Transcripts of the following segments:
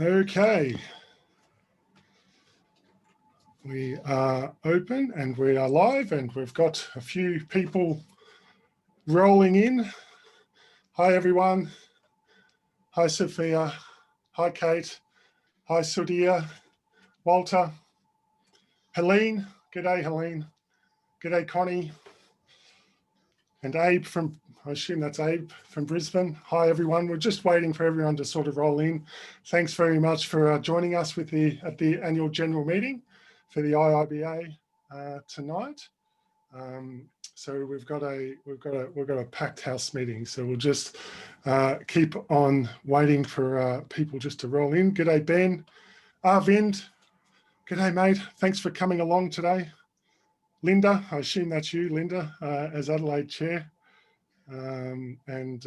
Okay, we are open and we are live, and we've got a few people rolling in. Hi everyone. Hi Sophia. Hi Kate. Hi Sudhir. Walter. Helene. G'day Helene. G'day Connie. And Abe from, I assume that's Abe from Brisbane. Hi everyone. We're just waiting for everyone to sort of roll in. Thanks very much for joining us at the annual general meeting for the IIBA tonight. So we've got a packed house meeting. So we'll just keep on waiting for people just to roll in. G'day Ben. Arvind. G'day mate. Thanks for coming along today. Linda, I assume that's you, Linda, as Adelaide Chair and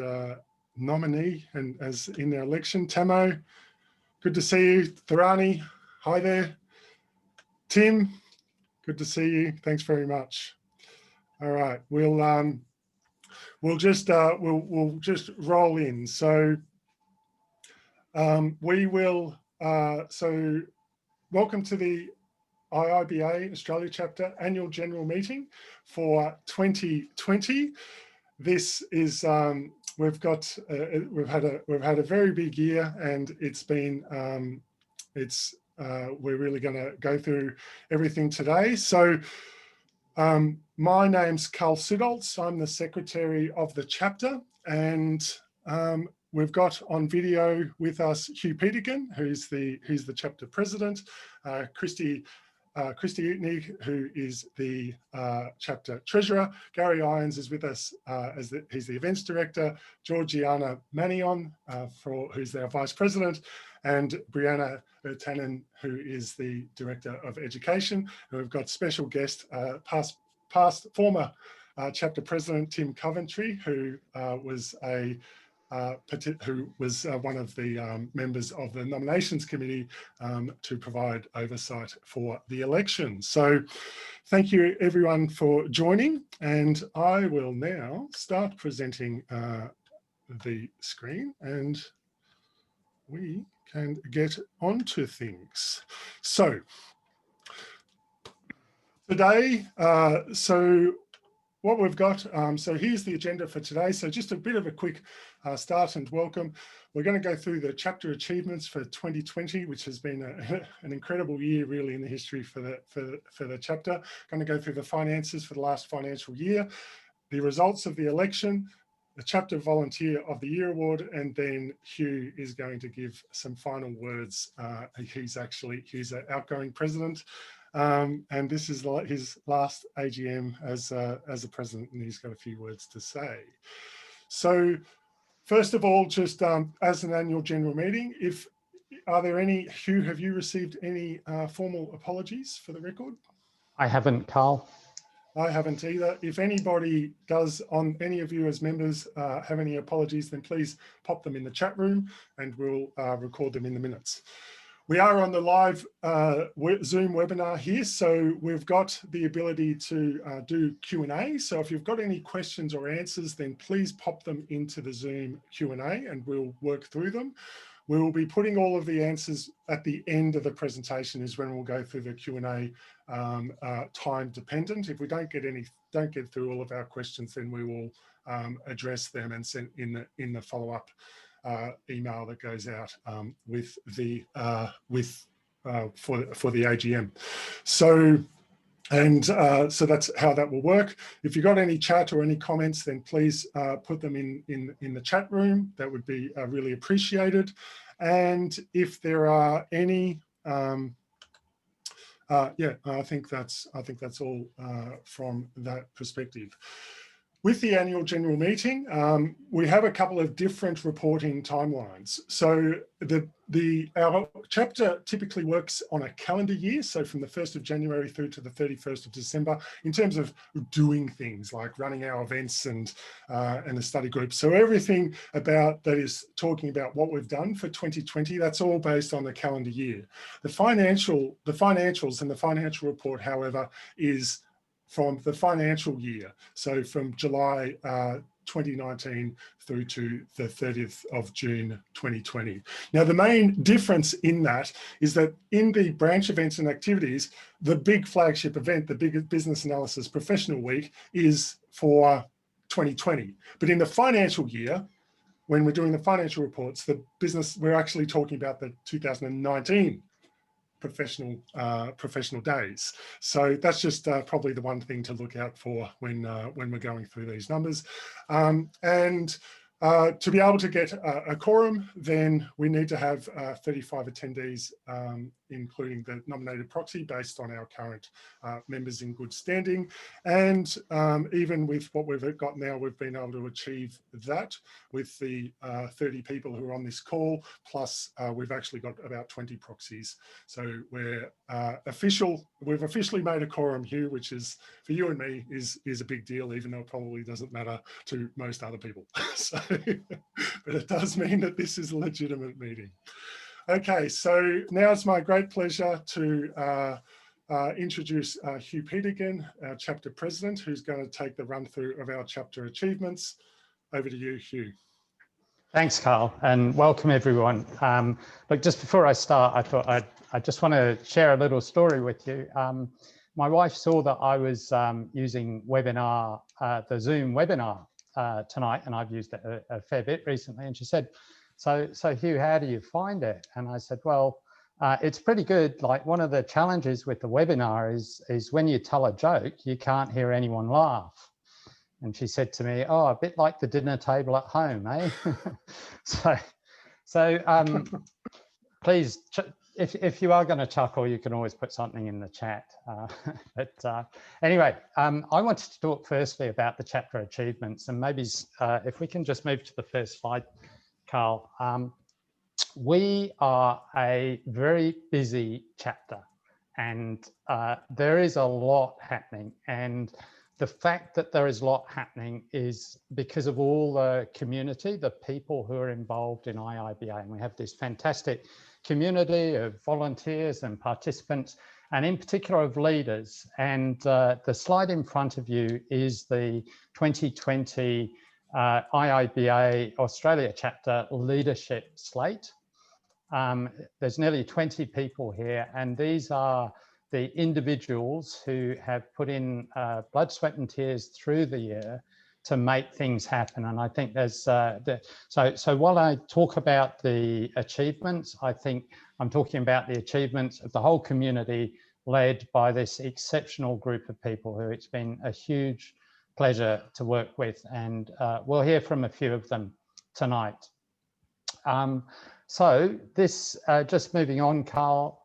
nominee and as in their election. Tamo, good to see you. Tharani, hi there. Tim, good to see you. Thanks very much. All right, we'll just roll in. So we will. So welcome to the IIBA Australia Chapter Annual General Meeting for 2020. This is we've had a very big year, and it's been we're really going to go through everything today. So my name's Carl Sudoltz. I'm the secretary of the chapter, and we've got on video with us Hugh Peterkin, who's the chapter president, Christy Utnig, who is the chapter treasurer. Gary Irons is with us he's the events director. Georgiana Manion, who's our vice president, and Brianna Tannen, who is the director of education. And we've got special guest, former chapter president Tim Coventry, who was one of the members of the nominations committee to provide oversight for the election. So thank you everyone for joining, and I will now start presenting the screen and we can get onto things. So today, what we've got, so here's the agenda for today. So just a bit of a quick start and welcome. We're going to go through the chapter achievements for 2020, which has been an incredible year really in the history for the chapter. Going to go through the finances for the last financial year, the results of the election, the Chapter Volunteer of the Year Award, and then Hugh is going to give some final words. He's an outgoing president. And this is his last AGM as a president, and he's got a few words to say. So first of all, just as an annual general meeting, are there any, Hugh, have you received any formal apologies for the record? I haven't, Carl. I haven't either. If anybody does, on any of you as members have any apologies, then please pop them in the chat room and we'll record them in the minutes. We are on the live Zoom webinar here, so we've got the ability to do Q&A. So if you've got any questions or answers, then please pop them into the Zoom Q&A and we'll work through them. We will be putting all of the answers at the end of the presentation is when we'll go through the Q&A time dependent. If we don't get through all of our questions, then we will address them and send in the follow-up email that goes out for the AGM. So that's how that will work. If you've got any chat or any comments, then please put them in the chat room. That would be really appreciated. And if there are any, yeah, I think that's all from that perspective. With the annual general meeting, we have a couple of different reporting timelines. So our chapter typically works on a calendar year, so from the 1st of January through to the 31st of December, in terms of doing things like running our events and the study groups. So everything about that is talking about what we've done for 2020, that's all based on the calendar year. The financials and the financial report, however, is from the financial year. So from July 2019 through to the 30th of June 2020. Now, the main difference in that is that in the branch events and activities, the big flagship event, the big business analysis professional week, is for 2020. But in the financial year, when we're doing the financial reports, the business, we're actually talking about the 2019 professional days. So that's just probably the one thing to look out for when we're going through these numbers. To be able to get a quorum, then we need to have 35 attendees, including the nominated proxy based on our current members in good standing. And even with what we've got now, we've been able to achieve that with the 30 people who are on this call, plus we've actually got about 20 proxies. So we're we've officially made a quorum here, which is, for you and me, is a big deal, even though it probably doesn't matter to most other people. So, but it does mean that this is a legitimate meeting. Okay, so now it's my great pleasure to introduce Hugh Peterkin, our chapter president, who's going to take the run through of our chapter achievements. Over to you, Hugh. Thanks, Carl, and welcome everyone. Look, just before I start, I thought I just want to share a little story with you. My wife saw that I was using webinar, the Zoom webinar tonight, and I've used it a fair bit recently, and she said, so Hugh, how do you find it? And I said, well, it's pretty good. Like, one of the challenges with the webinar is when you tell a joke, you can't hear anyone laugh. And she said to me, oh, a bit like the dinner table at home, eh? so please, if you are going to chuckle, you can always put something in the chat. Anyway, I wanted to talk firstly about the chapter achievements, and maybe if we can just move to the first slide, Carl. We are a very busy chapter, and there is a lot happening. And the fact that there is a lot happening is because of all the community, the people who are involved in IIBA. And we have this fantastic community of volunteers and participants, and in particular of leaders. And the slide in front of you is the 2020 IIBA Australia chapter leadership slate. There's nearly 20 people here, and these are the individuals who have put in blood, sweat and tears through the year to make things happen. And I think there's, so while I talk about the achievements, I think I'm talking about the achievements of the whole community led by this exceptional group of people who it's been a huge pleasure to work with. And we'll hear from a few of them tonight. So this, just moving on, Carl,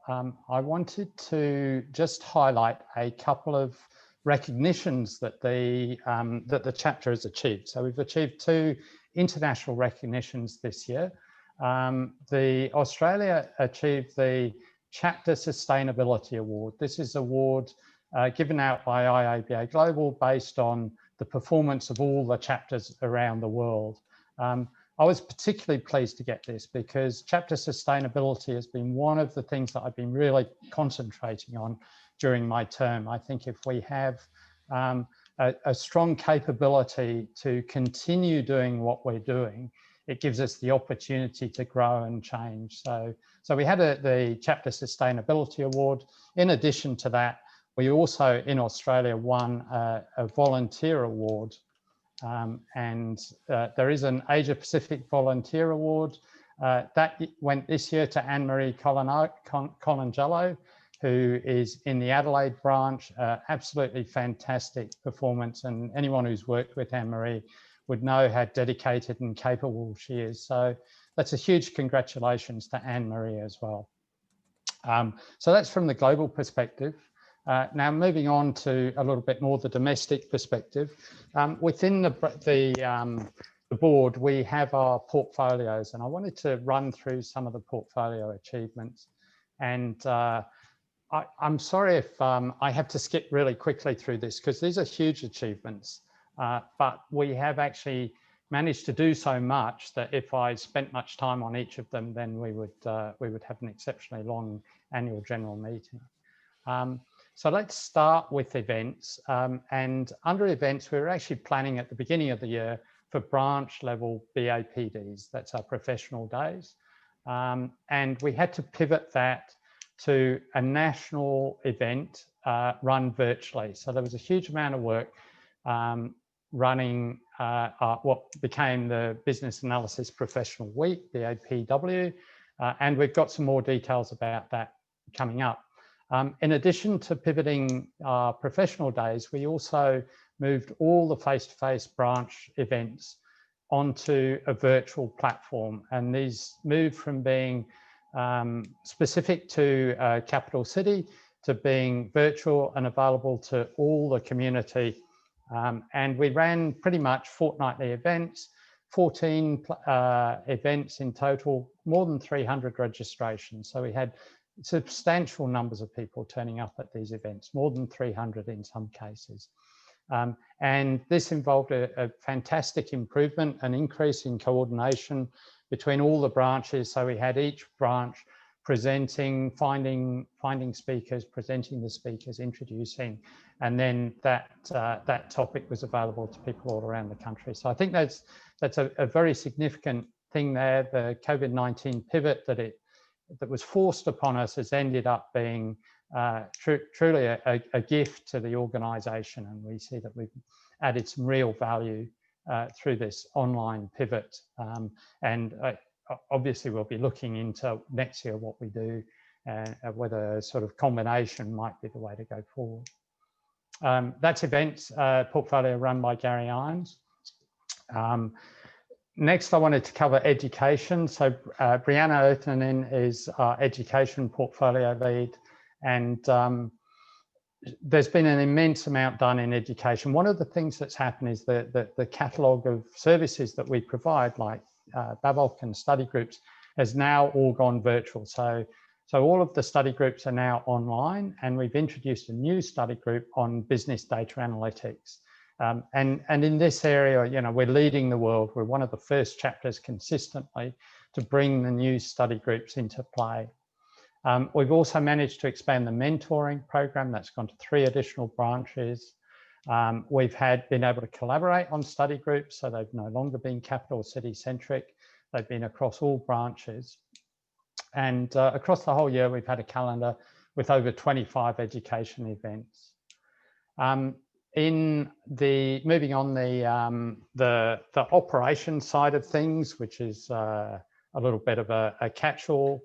I wanted to just highlight a couple of recognitions that the chapter has achieved. So we've achieved 2 international recognitions this year. The Australia achieved the Chapter Sustainability Award. This is an award given out by IIBA Global based on the performance of all the chapters around the world. I was particularly pleased to get this because chapter sustainability has been one of the things that I've been really concentrating on during my term. I think if we have a strong capability to continue doing what we're doing, it gives us the opportunity to grow and change. So we had the Chapter Sustainability Award. In addition to that, we also in Australia won a volunteer award. There is an Asia Pacific Volunteer Award that went this year to Anne-Marie Colangello, who is in the Adelaide branch. Absolutely fantastic performance, and anyone who's worked with Anne-Marie would know how dedicated and capable she is. So that's a huge congratulations to Anne-Marie as well. So that's from the global perspective. Now moving on to a little bit more the domestic perspective. Within the board, we have our portfolios, and I wanted to run through some of the portfolio achievements. And I'm sorry if I have to skip really quickly through this because these are huge achievements, but we have actually managed to do so much that if I spent much time on each of them, then we would have an exceptionally long annual general meeting. So let's start with events. And under events, we were actually planning at the beginning of the year for branch level BAPDs. That's our professional days. And we had to pivot that to a national event run virtually. So there was a huge amount of work running what became the Business Analysis Professional Week, BAPW, and we've got some more details about that coming up. In addition to pivoting our professional days, we also moved all the face-to-face branch events onto a virtual platform, and these moved from being specific to a capital city to being virtual and available to all the community. And we ran pretty much fortnightly events, 14 events in total, more than 300 registrations. So we had substantial numbers of people turning up at these events, more than 300 in some cases. And this involved a fantastic improvement, an increase in coordination between all the branches. So we had each branch presenting, finding speakers, presenting the speakers, introducing, and then that topic was available to people all around the country. So I think that's a very significant thing there. The COVID-19 pivot that was forced upon us has ended up being truly a gift to the organisation, and we see that we've added some real value through this online pivot. And obviously we'll be looking into next year what we do and whether a sort of combination might be the way to go forward. That's events portfolio run by Gary Irons. Next, I wanted to cover education. So Brianna Otanen is our education portfolio lead, and there's been an immense amount done in education. One of the things that's happened is that the catalogue of services that we provide, like BAVOC and study groups, has now all gone virtual. So all of the study groups are now online, and we've introduced a new study group on business data analytics. And in this area, you know, we're leading the world. We're one of the first chapters consistently to bring the new study groups into play. We've also managed to expand the mentoring program. That's gone to 3 additional branches. We've been able to collaborate on study groups, so they've no longer been capital city centric. They've been across all branches. And across the whole year, we've had a calendar with over 25 education events. Moving on the operations side of things, which is a little bit of a catch-all,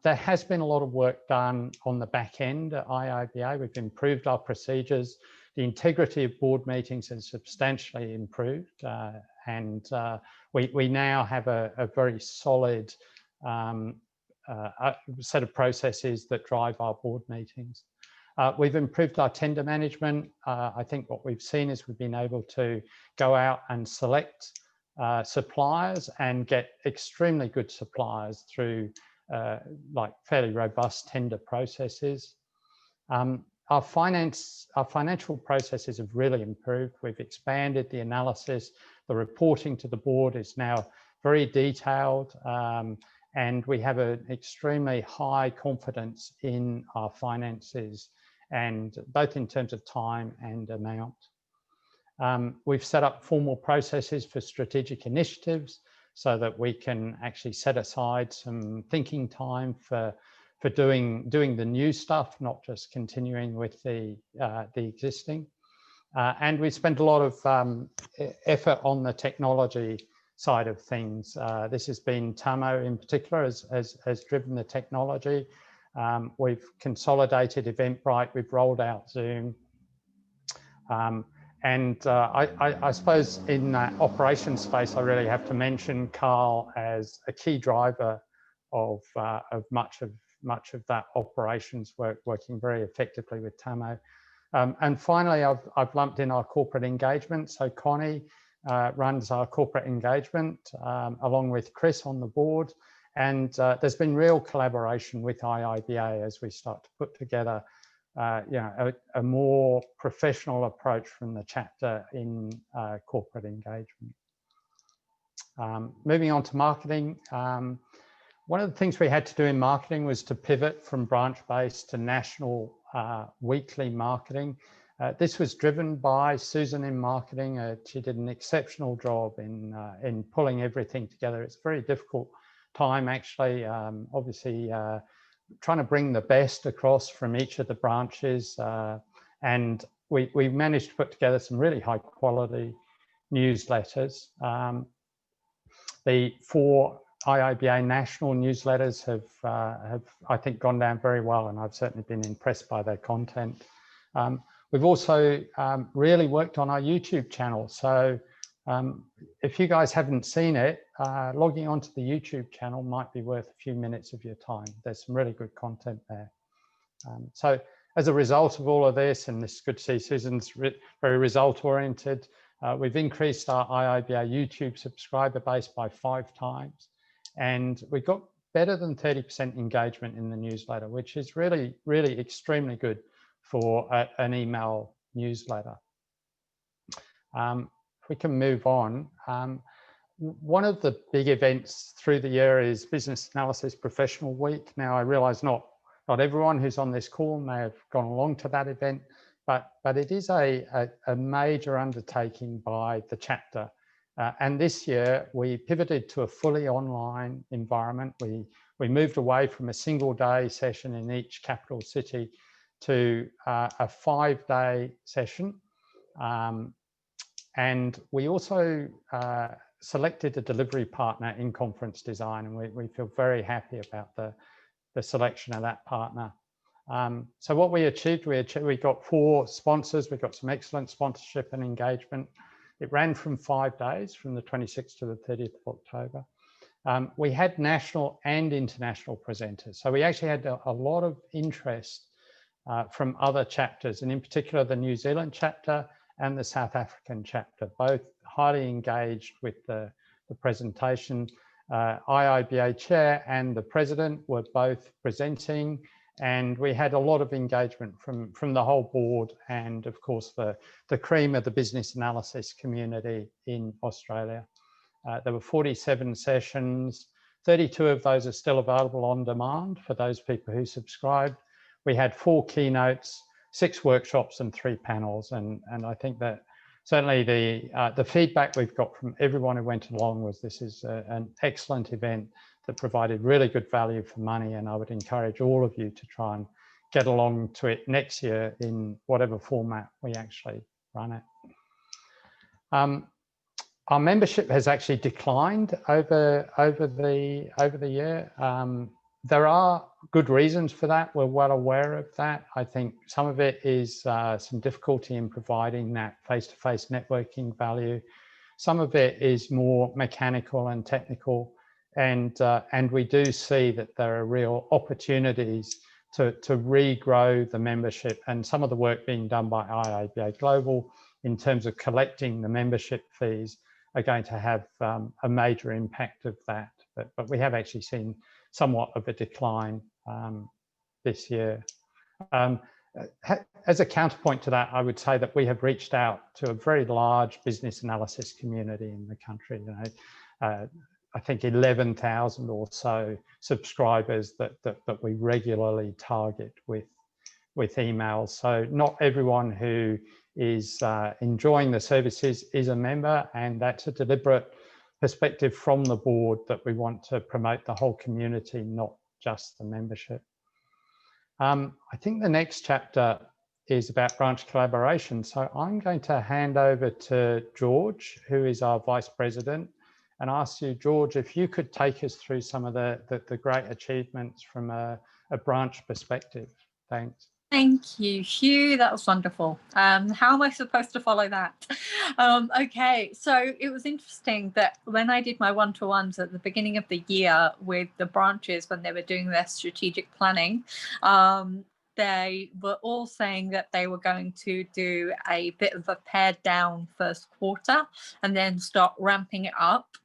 there has been a lot of work done on the back end at IIBA. We've improved our procedures. The integrity of board meetings has substantially improved, and we now have a very solid set of processes that drive our board meetings. We've improved our tender management. I think what we've seen is we've been able to go out and select suppliers and get extremely good suppliers through like fairly robust tender processes. Our financial processes have really improved. We've expanded the analysis. The reporting to the board is now very detailed, and we have an extremely high confidence in our finances, and both in terms of time and amount. We've set up formal processes for strategic initiatives so that we can actually set aside some thinking time for doing the new stuff, not just continuing with the existing. And we spent a lot of effort on the technology side of things. This has been Tamo in particular has driven the technology. We've consolidated Eventbrite, we've rolled out Zoom. And I suppose in that operations space, I really have to mention Carl as a key driver of much of that operations work, working very effectively with Tamo. And finally, I've lumped in our corporate engagement. So Connie runs our corporate engagement along with Chris on the board. And there's been real collaboration with IIBA as we start to put together a more professional approach from the chapter in corporate engagement. Moving on to marketing. One of the things we had to do in marketing was to pivot from branch-based to national weekly marketing. This was driven by Susan in marketing. She did an exceptional job in pulling everything together. It's a very difficult time, actually. Obviously, trying to bring the best across from each of the branches, and we managed to put together some really high quality newsletters. The 4 IIBA national newsletters have I think gone down very well, and I've certainly been impressed by their content. We've also really worked on our YouTube channel. So if you guys haven't seen it, logging onto the YouTube channel might be worth a few minutes of your time. There's some really good content there. So as a result of all of this, and it's good to see Susan's very result oriented, we've increased our IIBA YouTube subscriber base by 5 times. And we got better than 30% engagement in the newsletter, which is really, really extremely good for an email newsletter. If we can move on. One of the big events through the year is Business Analysis Professional Week. Now, I realise not everyone who's on this call may have gone along to that event, but it is a major undertaking by the chapter. And this year we pivoted to a fully online environment. We moved away from a single-day session in each capital city to a 5-day session. And we also selected a delivery partner in conference design, and we feel very happy about the selection of that partner. So what we achieved, we got 4 sponsors. We got some excellent sponsorship and engagement. It ran from 5 days, from the 26th to the 30th of October. We had national and international presenters. So we actually had a lot of interest from other chapters, and in particular the New Zealand chapter and the South African chapter, both highly engaged with the presentation. IIBA chair and the president were both presenting, and we had a lot of engagement from the whole board, and of course the cream of the business analysis community in Australia. There were 47 sessions. 32 of those are still available on demand for those people who subscribed. We had 4 keynotes, 6 workshops and 3 panels, and I think that certainly the feedback we've got from everyone who went along was this is an excellent event that provided really good value for money, and I would encourage all of you to try and get along to it next year in whatever format we actually run it. Our membership has actually declined over the year. There are good reasons for that. We're well aware of that. I think some of it is some difficulty in providing that face-to-face networking value. Some of it is more mechanical and technical, and we do see that there are real opportunities to regrow the membership, and some of the work being done by IIBA Global in terms of collecting the membership fees are going to have a major impact of that. But we have actually seen somewhat of a decline this year. As a counterpoint to that, I would say that we have reached out to a very large business analysis community in the country. You know, I think 11,000 or so subscribers that we regularly target with emails. So not everyone who is enjoying the services is a member, and that's a deliberate perspective from the board that we want to promote the whole community, not just the membership. I think the next chapter is about branch collaboration. So I'm going to hand over to George, who is our Vice President, and ask you, George, if you could take us through some of the great achievements from a branch perspective. Thanks. Thank you, Hugh. That was wonderful. How am I supposed to follow that? Okay, so it was interesting that when I did my one-to-ones at the beginning of the year with the branches when they were doing their strategic planning, they were all saying that they were going to do a bit of a pared down first quarter and then start ramping it up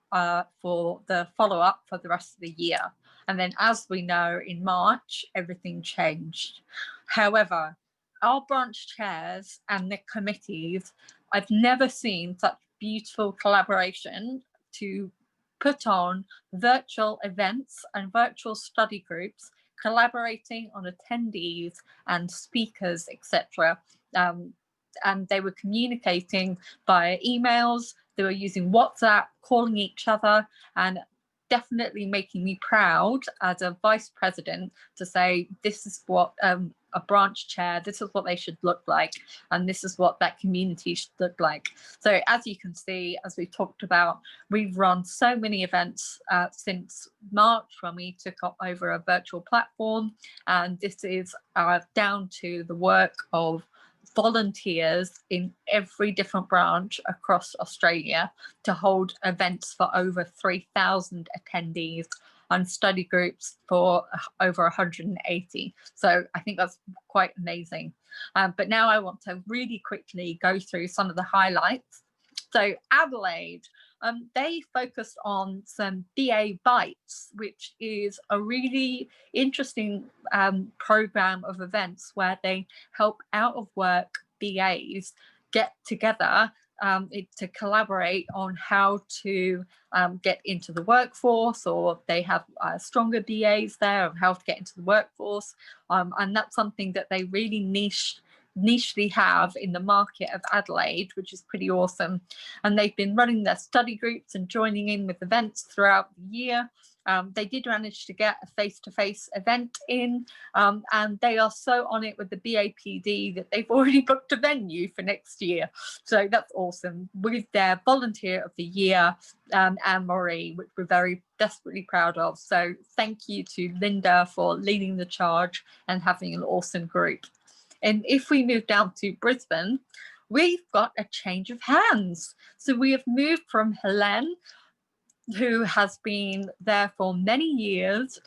for the follow-up for the rest of the year. And then, as we know, in March, everything changed. However, our branch chairs and the committees, I've never seen such beautiful collaboration to put on virtual events and virtual study groups, collaborating on attendees and speakers, etc. and they were communicating via emails, they were using WhatsApp, calling each other, and definitely making me proud as a vice president to say this is what a branch chair, this is what they should look like, and this is what that community should look like. So as you can see, as we talked about, we've run so many events since March when we took over a virtual platform, and this is down to the work of volunteers in every different branch across Australia to hold events for over 3,000 attendees and study groups for over 180. So I think that's quite amazing. But now I want to really quickly go through some of the highlights. So Adelaide, they focus on some BA Bites, which is a really interesting program of events where they help out of work BAs get together to collaborate on how to get into the workforce, or they have stronger BAs there of how to get into the workforce. And that's something that they really nichely have in the market of Adelaide, which is pretty awesome. And they've been running their study groups and joining in with events throughout the year. They did manage to get a face-to-face event in, and they are so on it with the BAPD that they've already booked a venue for next year. So that's awesome. With their Volunteer of the Year, Anne-Marie, which we're very desperately proud of. So thank you to Linda for leading the charge and having an awesome group. And if we move down to Brisbane, we've got a change of hands. So we have moved from Helene, who has been there for many years,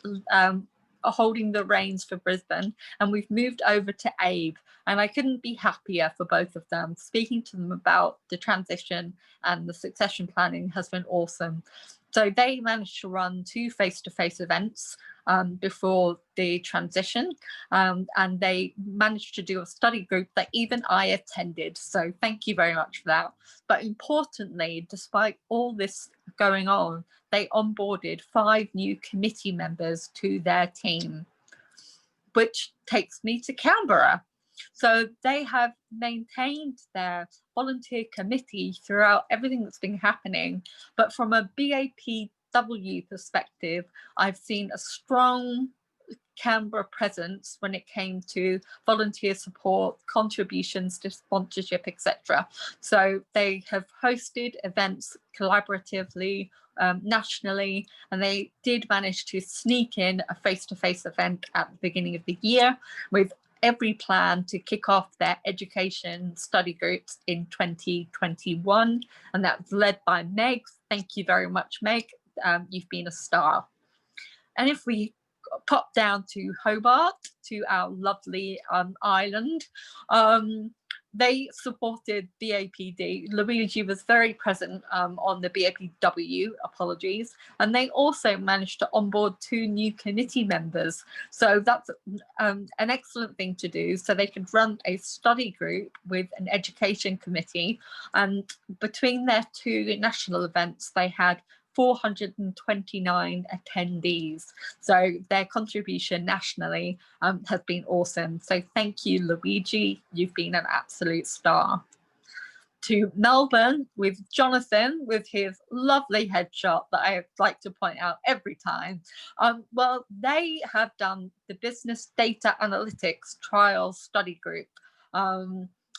holding the reins for Brisbane, and we've moved over to Abe. And I couldn't be happier for both of them. Speaking to them about the transition and the succession planning has been awesome. So they managed to run 2 face-to-face events before the transition, and they managed to do a study group that even I attended. So thank you very much for that. But importantly, despite all this going on, they onboarded 5 new committee members to their team, which takes me to Canberra. So they have maintained their volunteer committee throughout everything that's been happening. But from a BAPW perspective, I've seen a strong Canberra presence when it came to volunteer support, contributions to sponsorship, etc. So they have hosted events collaboratively nationally, and they did manage to sneak in a face-to-face event at the beginning of the year with every plan to kick off their education study groups in 2021, and that was led by Meg. Thank you very much, Meg. You've been a star. And if we pop down to Hobart, to our lovely island, they supported BAPD. Luigi was very present on the BAPW, apologies, and they also managed to onboard 2 new committee members. So that's an excellent thing to do. So they could run a study group with an education committee, and between their 2 national events, they had 429 attendees. So their contribution nationally has been awesome. So thank you, Luigi. You've been an absolute star. To Melbourne with Jonathan, with his lovely headshot that I like to point out every time. Well, they have done the Business Data Analytics Trial Study Group.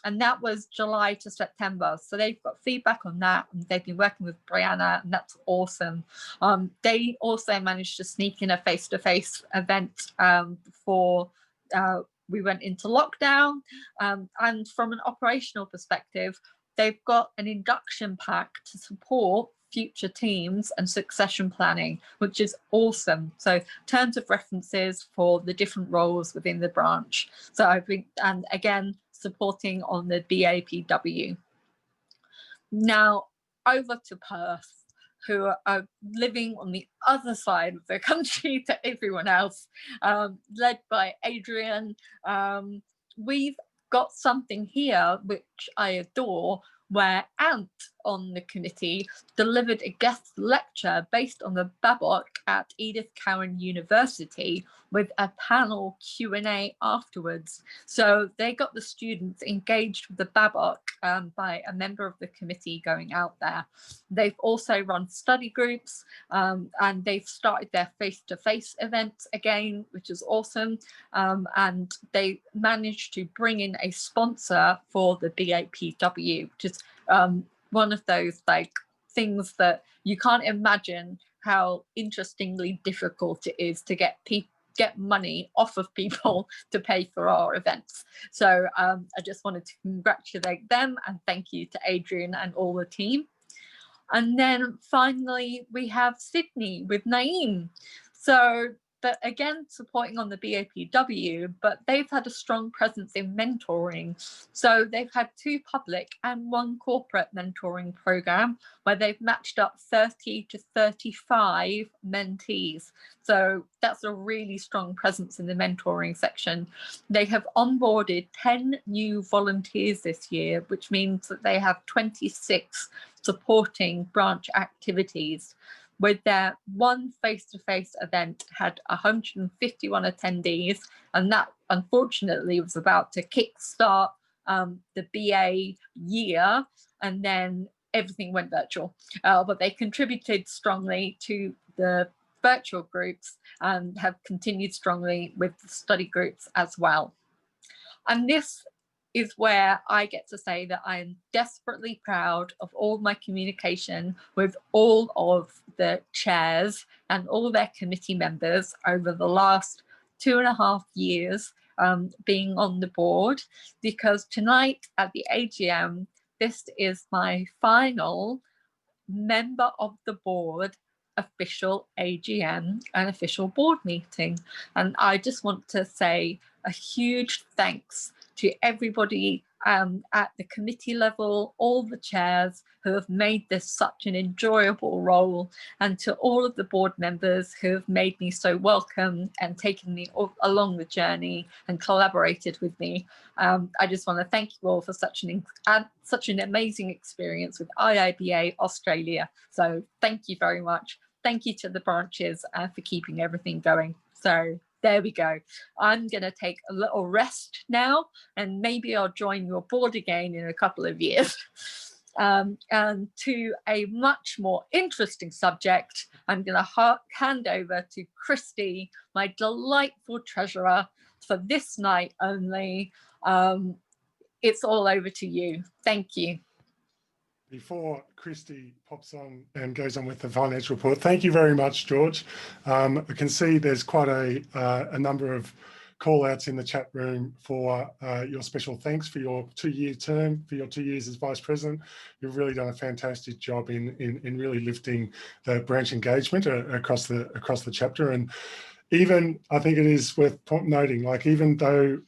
And that was July to September. So they've got feedback on that. And they've been working with Brianna, and that's awesome. They also managed to sneak in a face-to-face event before we went into lockdown. And from an operational perspective, they've got an induction pack to support future teams and succession planning, which is awesome. So terms of references for the different roles within the branch. So I've been, and again, supporting on the BAPW. Now over to Perth, who are living on the other side of the country to everyone else, led by Adrian. We've got something here which I adore, where Ant on the committee delivered a guest lecture based on the Babok at Edith Cowan University with a panel Q&A afterwards. So they got the students engaged with the Babok by a member of the committee going out there. They've also run study groups and they've started their face-to-face events again, which is awesome. And they managed to bring in a sponsor for the BAPW, which is one of those like things that you can't imagine how interestingly difficult it is to get money off of people to pay for our events. So I just wanted to congratulate them and thank you to Adrian and all the team. And then finally, we have Sydney with Nayeem. So but again, supporting on the BAPW, but they've had a strong presence in mentoring. So they've had 2 public and 1 corporate mentoring program where they've matched up 30 to 35 mentees. So that's a really strong presence in the mentoring section. They have onboarded 10 new volunteers this year, which means that they have 26 supporting branch activities. With their 1 face-to-face event had 151 attendees, and that unfortunately was about to kickstart the BA year, and then everything went virtual. But they contributed strongly to the virtual groups and have continued strongly with the study groups as well. And this is where I get to say that I am desperately proud of all my communication with all of the chairs and all their committee members over the last 2.5 years being on the board, because tonight at the AGM, this is my final member of the board official AGM and official board meeting. And I just want to say a huge thanks to everybody at the committee level, all the chairs who have made this such an enjoyable role, and to all of the board members who have made me so welcome and taken me along the journey and collaborated with me. I just want to thank you all for such an amazing experience with IIBA Australia. So thank you very much. Thank you to the branches for keeping everything going. So there we go. I'm going to take a little rest now, and maybe I'll join your board again in a couple of years. And to a much more interesting subject, I'm going to hand over to Christy, my delightful treasurer, for this night only. It's all over to you. Thank you. Before Christy pops on and goes on with the financial report, thank you very much, George. I can see there's quite a number of call outs in the chat room for your special thanks for your 2-year term, for your 2 years as Vice President. You've really done a fantastic job in really lifting the branch engagement across the chapter. And even, I think it is worth noting, like even though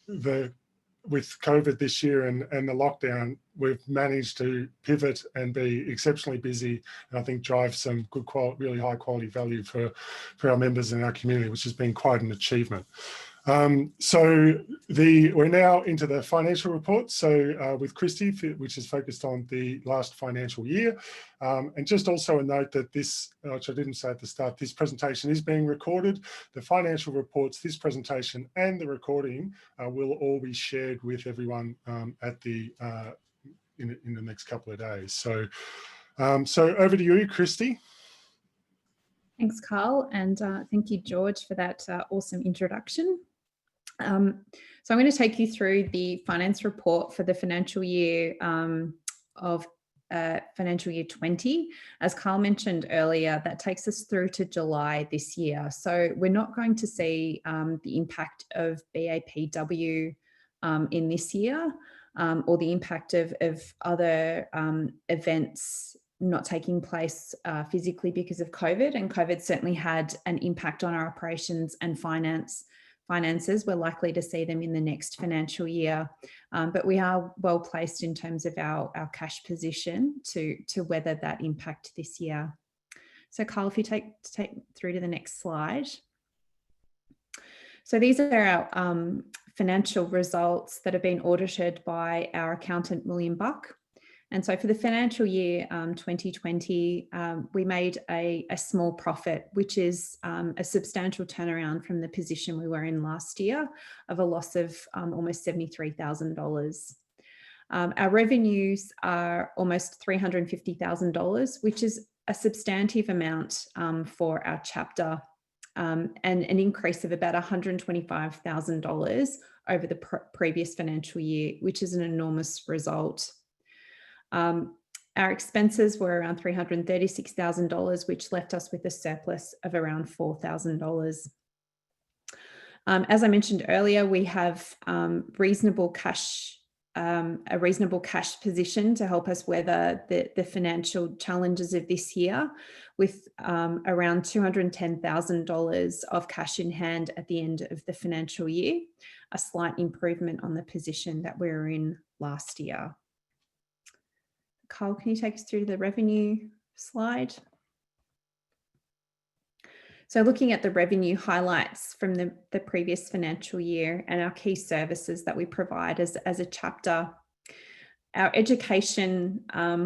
with COVID this year and the lockdown, we've managed to pivot and be exceptionally busy, and I think drive some good quality, really high quality value for our members in our community, which has been quite an achievement. So we're now into the financial report. So with Christy, which is focused on the last financial year. And just also a note that this, which I didn't say at the start, this presentation is being recorded. The financial reports, this presentation and the recording will all be shared with everyone at the in the next couple of days. So, so over to you, Christy. Thanks, Carl, and thank you, George, for that awesome introduction. So I'm going to take you through the finance report for the financial year of financial year 20. As Carl mentioned earlier, that takes us through to July this year. So we're not going to see the impact of BAPW in this year, or the impact of other events not taking place physically because of COVID. And COVID certainly had an impact on our operations and finances. We're likely to see them in the next financial year, but we are well placed in terms of our cash position to weather that impact this year. So Carl, if you take through to the next slide. So these are our financial results that have been audited by our accountant, William Buck. And so for the financial year 2020, we made a small profit, which is a substantial turnaround from the position we were in last year of a loss of almost $73,000. Our revenues are almost $350,000, which is a substantive amount for our chapter, and an increase of about $125,000 over the previous financial year, which is an enormous result. Our expenses were around $336,000, which left us with a surplus of around $4,000. As I mentioned earlier, we have a reasonable cash position to help us weather the financial challenges of this year, with around $210,000 of cash in hand at the end of the financial year, a slight improvement on the position that we were in last year. Carl, can you take us through the revenue slide? So looking at the revenue highlights from the previous financial year and our key services that we provide as a chapter, our education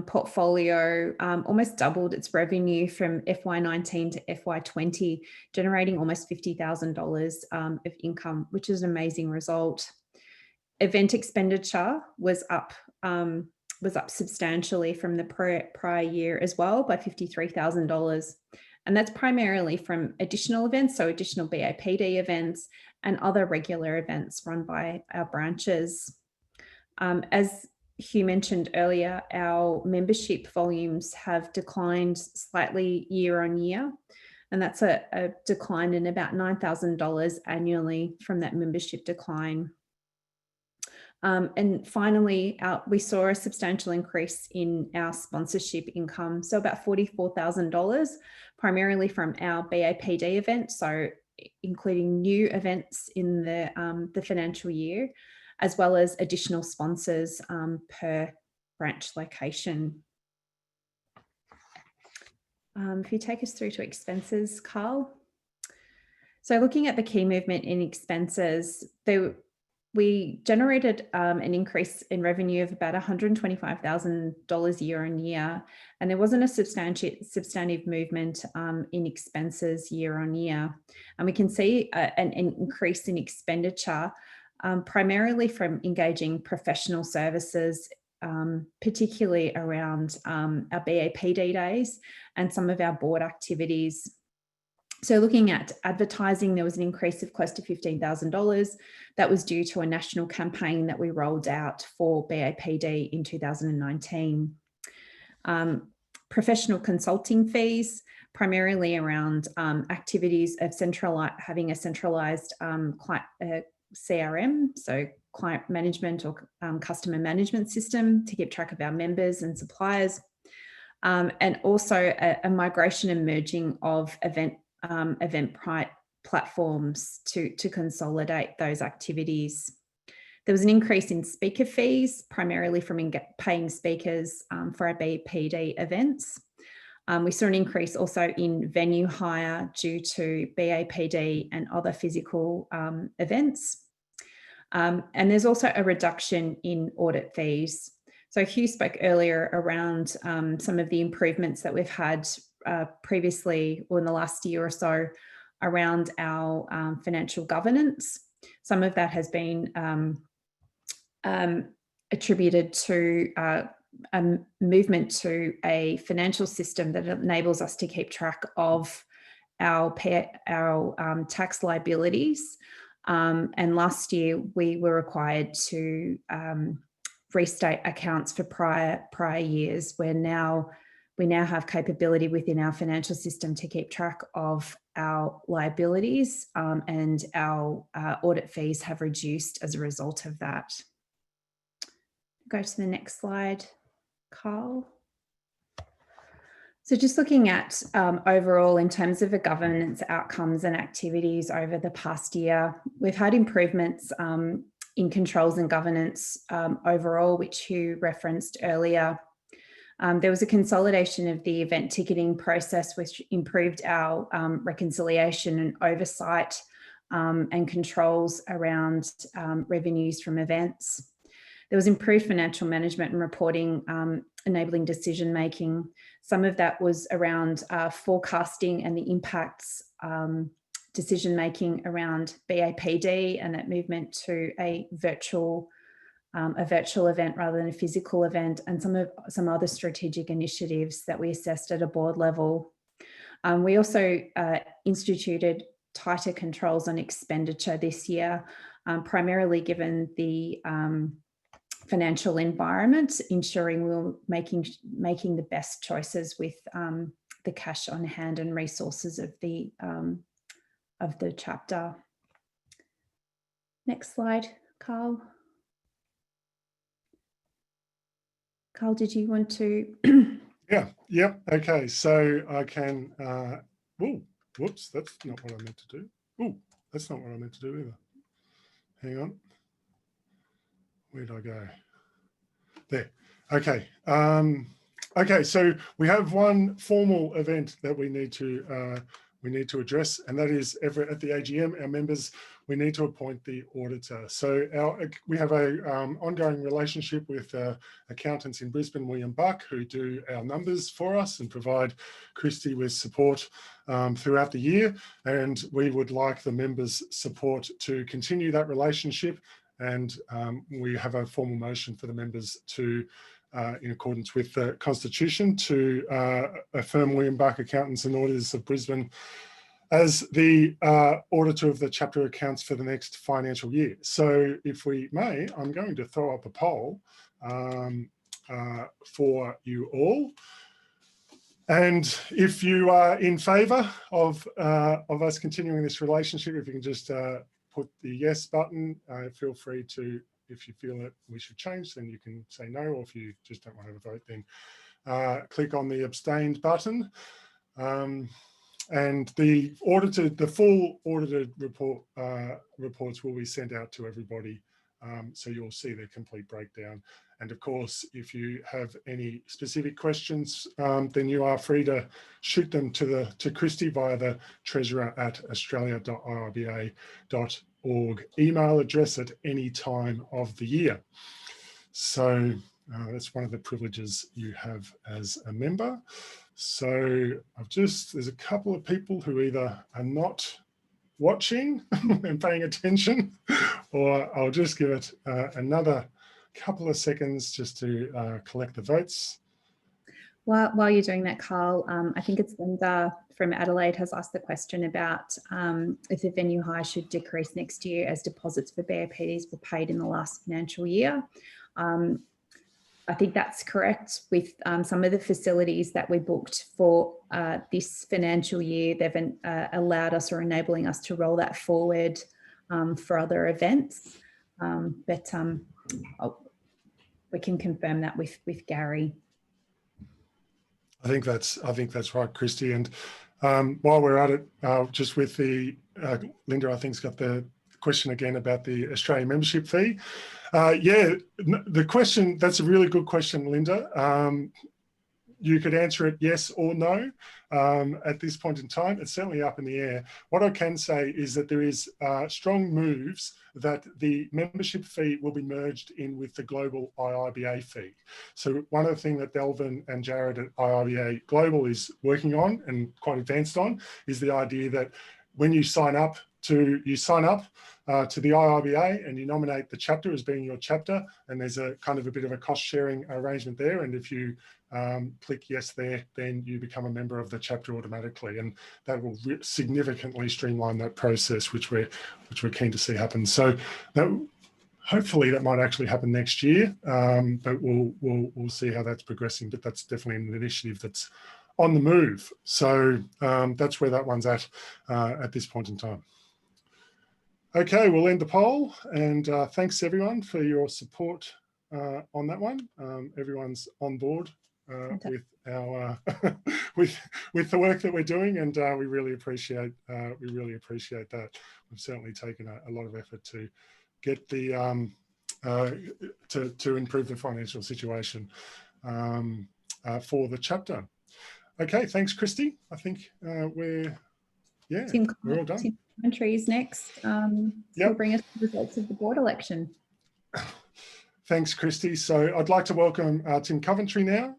portfolio almost doubled its revenue from FY19 to FY20, generating almost $50,000 of income, which is an amazing result. Event expenditure was up substantially from the prior year as well by $53,000. And that's primarily from additional events, so additional BAPD events and other regular events run by our branches. As Hugh mentioned earlier, our membership volumes have declined slightly year on year, and that's a decline in about $9,000 annually from that membership decline. And finally, we saw a substantial increase in our sponsorship income, so about $44,000, primarily from our BAPD event, so including new events in the financial year, as well as additional sponsors per branch location. If you take us through to expenses, Carl. So looking at the key movement in expenses, we generated an increase in revenue of about $125,000 year on year, and there wasn't a substantive movement in expenses year on year. And we can see an increase in expenditure primarily from engaging professional services, particularly around our BAPD days and some of our board activities. So looking at advertising, there was an increase of close to $15,000. That was due to a national campaign that we rolled out for BAPD in 2019. Professional consulting fees, primarily around activities of having a centralised CRM, so client management or customer management system to keep track of our members and suppliers, and also a migration and merging of Eventbrite platforms to consolidate those activities. There was an increase in speaker fees, primarily from paying speakers for our BAPD events. We saw an increase also in venue hire due to BAPD and other physical events. And there's also a reduction in audit fees. So Hugh spoke earlier around some of the improvements that we've had previously or in the last year or so around our financial governance. Some of that has been attributed to a movement to a financial system that enables us to keep track of our tax liabilities. And last year we were required to restate accounts for prior years, where we now have capability within our financial system to keep track of our liabilities, and our audit fees have reduced as a result of that. Go to the next slide, Carl. So just looking at overall in terms of the governance outcomes and activities over the past year, we've had improvements in controls and governance overall, which Hugh referenced earlier. There was a consolidation of the event ticketing process, which improved our reconciliation and oversight and controls around revenues from events. There was improved financial management and reporting, enabling decision making. Some of that was around forecasting and the impacts, decision making around BAPD and that movement to a virtual event rather than a physical event, and some other strategic initiatives that we assessed at a board level. We also instituted tighter controls on expenditure this year, primarily given the financial environment, ensuring we're making the best choices with the cash on hand and resources of the chapter. Next slide, Carl. Carl, did you want to? Yep. Okay, so I can, oh, whoops, that's not what I meant to do. Oh, that's not what I meant to do either. Hang on. Where did I go? There. Okay. Okay, so we have one formal event that we need to address, and that is at the AGM, our members, we need to appoint the auditor. So we have a ongoing relationship with accountants in Brisbane, William Buck, who do our numbers for us and provide Christy with support throughout the year. And we would like the members' support to continue that relationship. And we have a formal motion for the members to, in accordance with the Constitution, to affirm William Buck Accountants and Auditors of Brisbane as the auditor of the chapter accounts for the next financial year. So if we may, I'm going to throw up a poll for you all. And if you are in favour of us continuing this relationship, if you can just put the yes button, feel free to, if you feel that we should change, then you can say no, or if you just don't want to have a vote, then click on the abstained button. And the full audited reports will be sent out to everybody, so you'll see the complete breakdown. And of course, if you have any specific questions, then you are free to shoot them to Christy via the treasurer@australia.iiba.org email address at any time of the year. So that's one of the privileges you have as a member. So there's a couple of people who either are not watching and paying attention, or I'll just give it another couple of seconds just to collect the votes. While you're doing that, Carl, I think it's Linda from Adelaide has asked the question about if the venue hire should decrease next year as deposits for BAPDs were paid in the last financial year. I think that's correct. With some of the facilities that we booked for this financial year, they've allowed us or enabling us to roll that forward for other events. We can confirm that with Gary. I think that's right, Christy. And while we're at it, just with the Linda, I think's got the question again about the Australian membership fee. Yeah, the question, that's a really good question, Linda. You could answer it yes or no at this point in time. It's certainly up in the air. What I can say is that there is strong moves that the membership fee will be merged in with the global IIBA fee. So one of the things that Delvin and Jared at IIBA Global is working on and quite advanced on is the idea that when you sign up to the IIBA and you nominate the chapter as being your chapter, and there's a kind of a bit of a cost sharing arrangement there. And if you click yes there, then you become a member of the chapter automatically, and that will significantly streamline that process, which we're keen to see happen. So hopefully that might actually happen next year, but we'll see how that's progressing. But that's definitely an initiative that's on the move. So that's where that one's at this point in time. Okay, we'll end the poll, and thanks everyone for your support on that one. Everyone's on board with our with the work that we're doing, and we really appreciate that. We've certainly taken a lot of effort to get the to improve the financial situation for the chapter. Okay, thanks, Christy. I think we're all done. Tim Commentary is next. Yep. He'll bring us the results of the board election. Thanks, Christy. So I'd like to welcome Tim Coventry now,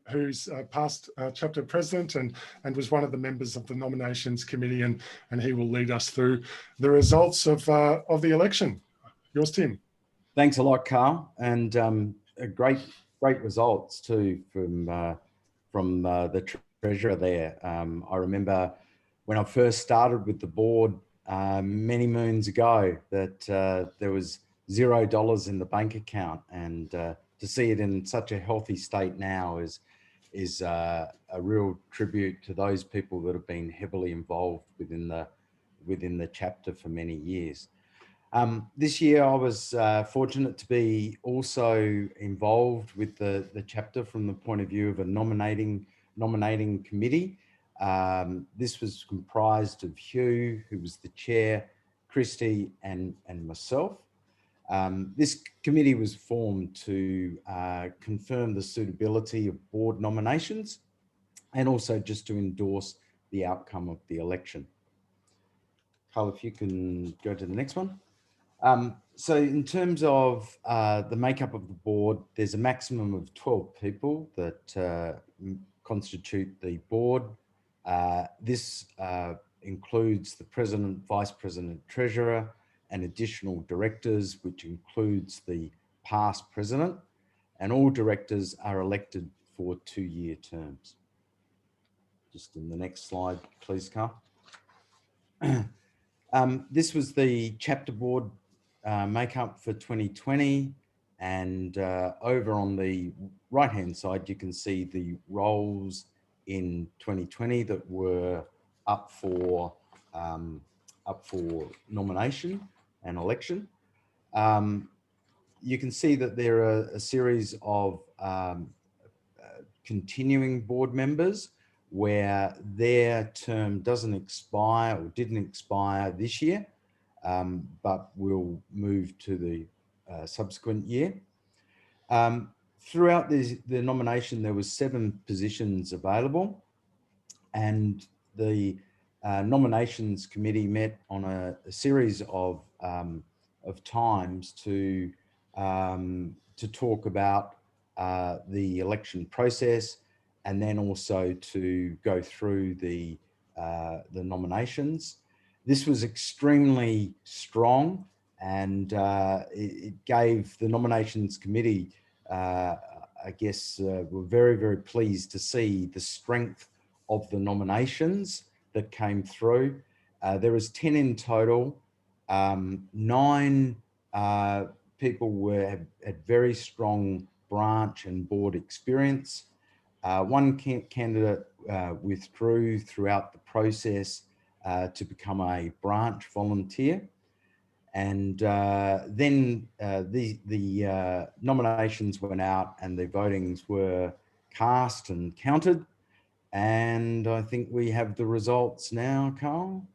who's past chapter president and was one of the members of the nominations committee, and he will lead us through the results of the election. Yours, Tim. Thanks a lot, Carl, and great results too from the treasurer there. I remember when I first started with the board many moons ago that there was $0 in the bank account, and to see it in such a healthy state now is a real tribute to those people that have been heavily involved within the chapter for many years. This year I was fortunate to be also involved with the chapter from the point of view of a nominating committee. This was comprised of Hugh, who was the chair, Christy and myself. This committee was formed to confirm the suitability of board nominations and also just to endorse the outcome of the election. Carl, if you can go to the next one. So in terms of the makeup of the board, there's a maximum of 12 people that constitute the board. This includes the president, vice president, treasurer, and additional directors, which includes the past president, and all directors are elected for 2-year terms. Just in the next slide, please, Carl. This was the chapter board makeup for 2020, and over on the right-hand side, you can see the roles in 2020 that were up for nomination and election. You can see that there are a series of continuing board members where their term doesn't expire or didn't expire this year, but will move to the subsequent year. Throughout the nomination, there was 7 positions available, and the nominations committee met on a series of times to talk about the election process, and then also to go through the nominations. This was extremely strong, and it gave the nominations committee, I guess, we're very, very pleased to see the strength of the nominations that came through. There was 10 in total. 9 people had very strong branch and board experience. 1 candidate withdrew throughout the process to become a branch volunteer. And then the nominations went out and the votings were cast and counted. And I think we have the results now, Carl.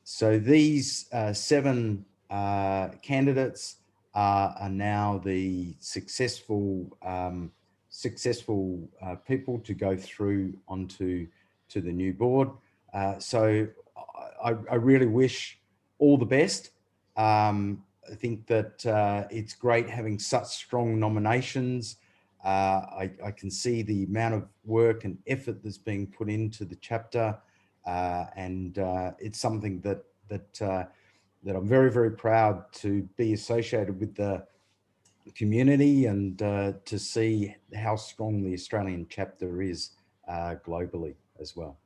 So these 7 candidates are now the successful people to go through onto the new board. So I really wish all the best. I think that it's great having such strong nominations. I can see the amount of work and effort that's being put into the chapter, and it's something that I'm very, very proud to be associated with the community, and to see how strong the Australian chapter is globally as well.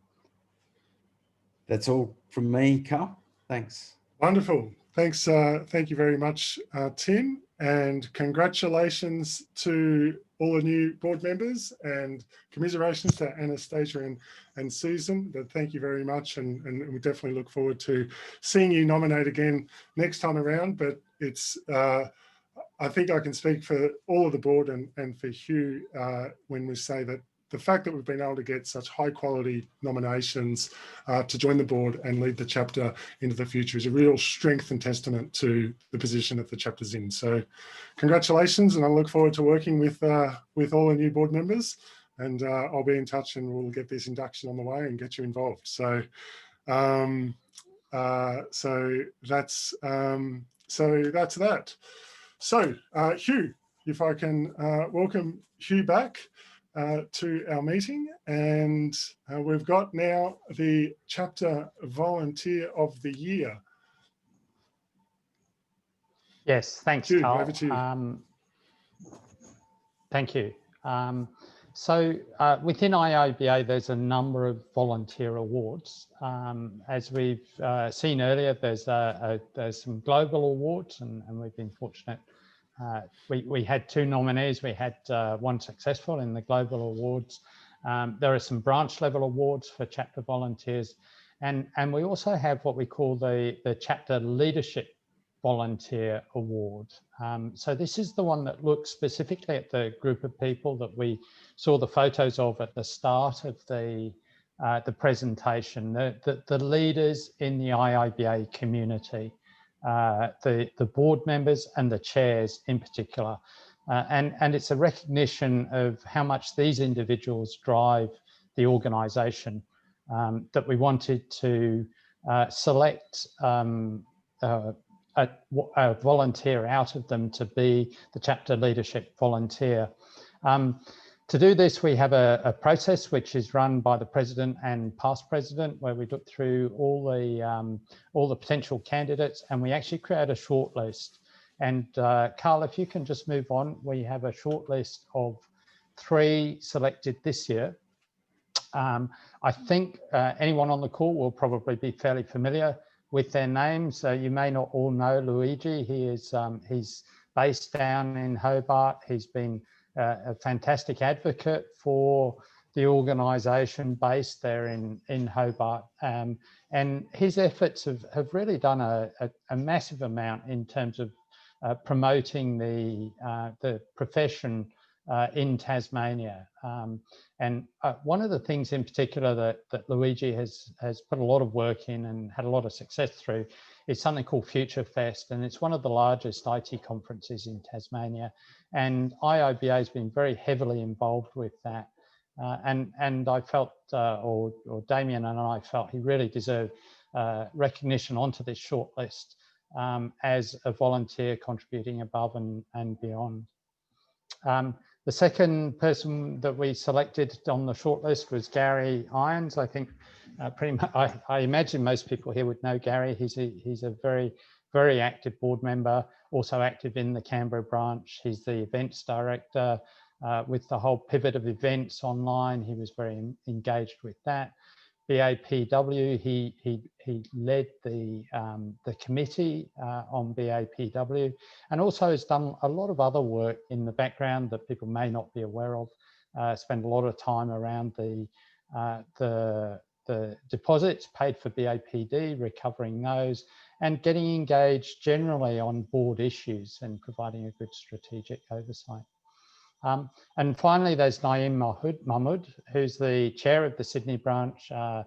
That's all from me, Carl. Thanks. Wonderful. Thanks. Thank you very much, Tim, and congratulations to all the new board members, and commiserations to Anastasia and Susan. But thank you very much, and we definitely look forward to seeing you nominate again next time around. But it's I think I can speak for all of the board and for Hugh when we say that the fact that we've been able to get such high quality nominations to join the board and lead the chapter into the future is a real strength and testament to the position that the chapter's in. So congratulations, and I look forward to working with all the new board members, and I'll be in touch and we'll get this induction on the way and get you involved. So so that's So that's that. So Hugh, if I can welcome Hugh back to our meeting, and we've got now the chapter volunteer of the year. Yes, thanks, Hugh, Carl. over to you. Thank you. So within IIBA, there's a number of volunteer awards. As we've seen earlier, there's some global awards, and we've been fortunate. We had 2 nominees. We had 1 successful in the global awards. There are some branch level awards for chapter volunteers, and we also have what we call the chapter leadership volunteer award. So this is the one that looks specifically at the group of people that we saw the photos of at the start of the presentation, the leaders in the IIBA community, the board members and the chairs in particular. And it's a recognition of how much these individuals drive the organisation, that we wanted to select a volunteer out of them to be the chapter leadership volunteer. To do this, we have a process which is run by the president and past president, where we look through all the potential candidates, and we actually create a shortlist. And Carl, if you can just move on, we have a shortlist of 3 selected this year. I think anyone on the call will probably be fairly familiar with their names. You may not all know Luigi. He's based down in Hobart. He's been a fantastic advocate for the organisation based there in Hobart. And his efforts have really done a massive amount in terms of promoting the profession in Tasmania. And one of the things in particular that Luigi has put a lot of work in and had a lot of success through is something called Future Fest, and it's one of the largest IT conferences in Tasmania. And IIBA has been very heavily involved with that. And I felt, or Damien and I felt, he really deserved recognition onto this shortlist as a volunteer contributing above and beyond. The second person that we selected on the shortlist was Gary Irons. I think pretty much, I imagine most people here would know Gary. He's a very, very active board member, also active in the Canberra branch. He's the events director with the whole pivot of events online. He was very engaged with that. BAPW, he led the committee on BAPW, and also has done a lot of other work in the background that people may not be aware of. Spent a lot of time around the deposits paid for BAPD, recovering those, and getting engaged generally on board issues and providing a good strategic oversight. And finally, there's Nayeem Mahmud, who's the chair of the Sydney branch. I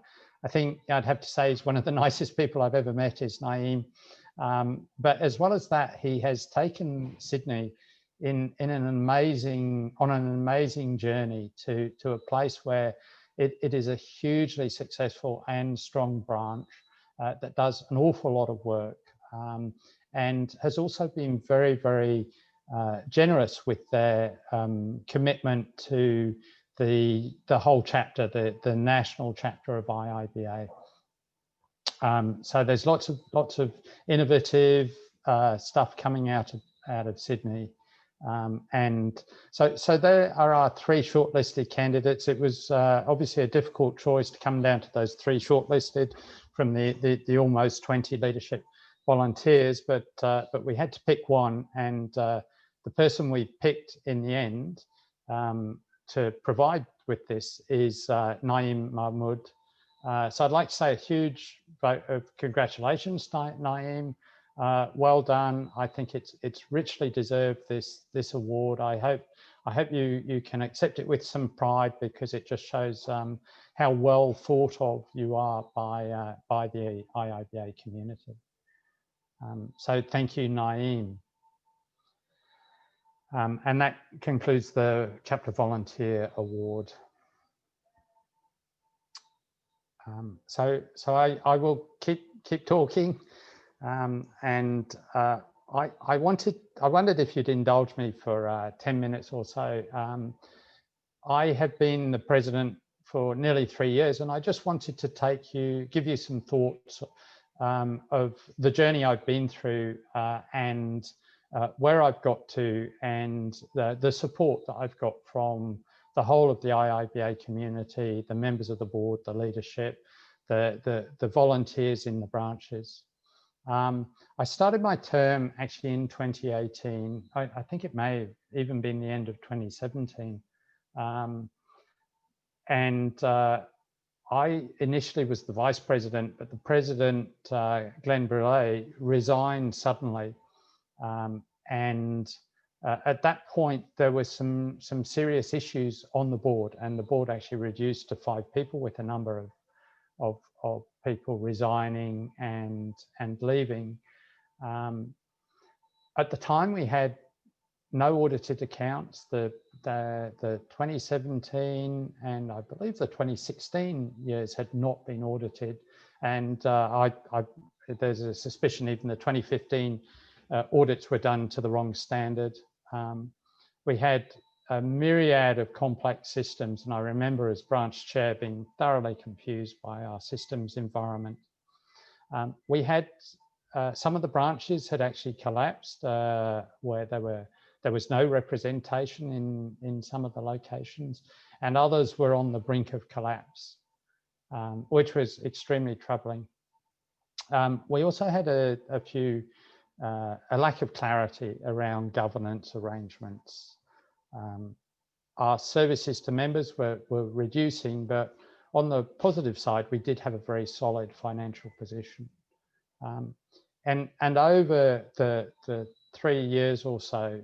think I'd have to say he's one of the nicest people I've ever met, is Nayeem. But as well as that, he has taken Sydney on an amazing journey to a place where it is a hugely successful and strong branch that does an awful lot of work, and has also been very, very generous with their commitment to the whole chapter, the national chapter of IIBA. So there's lots of innovative stuff coming out of Sydney, and so there are our 3 shortlisted candidates. It was obviously a difficult choice to come down to those 3 shortlisted from the almost 20 leadership volunteers, but we had to pick one, and the person we picked in the end to provide with this is Nayeem Mahmud. So I'd like to say a huge vote of congratulations, Nayeem. Well done. I think it's richly deserved, this award. I hope you can accept it with some pride, because it just shows how well thought of you are by the IIBA community. So thank you, Nayeem. And that concludes the Chapter Volunteer Award. So I will keep talking, and I wondered if you'd indulge me for 10 minutes or so. I have been the president for nearly 3 years, and I just wanted to give you some thoughts of the journey I've been through and where I've got to, and the support that I've got from the whole of the IIBA community, the members of the board, the leadership, the volunteers in the branches. I started my term actually in 2018. I think it may have even been the end of 2017. I initially was the vice president, but the president, Glenn Brulé, resigned suddenly. At that point, there were some serious issues on the board, and the board actually reduced to 5 people, with a number of people resigning and leaving. At the time, we had no audited accounts. The 2017 and I believe the 2016 years had not been audited, and there's a suspicion even the 2015 audits were done to the wrong standard. We had a myriad of complex systems, and I remember as branch chair being thoroughly confused by our systems environment. We had some of the branches had actually collapsed, where there was no representation in some of the locations, and others were on the brink of collapse, which was extremely troubling. We also had a lack of clarity around governance arrangements. Our services to members were reducing, but on the positive side, we did have a very solid financial position. And over the 3 years or so,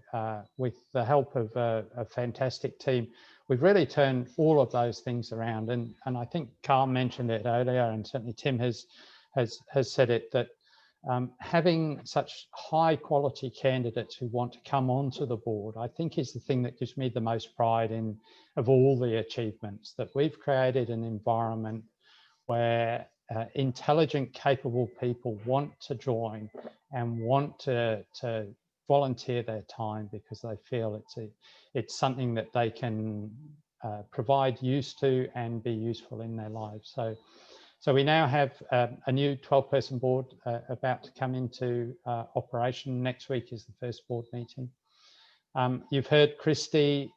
with the help of a fantastic team, we've really turned all of those things around. And I think Carl mentioned it earlier, and certainly Tim has said it, that having such high quality candidates who want to come onto the board, I think is the thing that gives me the most pride of all the achievements, that we've created an environment where intelligent, capable people want to join and want to volunteer their time because they feel it's something that they can provide use to and be useful in their lives. So we now have a new 12-person board about to come into operation. Next week is the first board meeting. You've heard Christy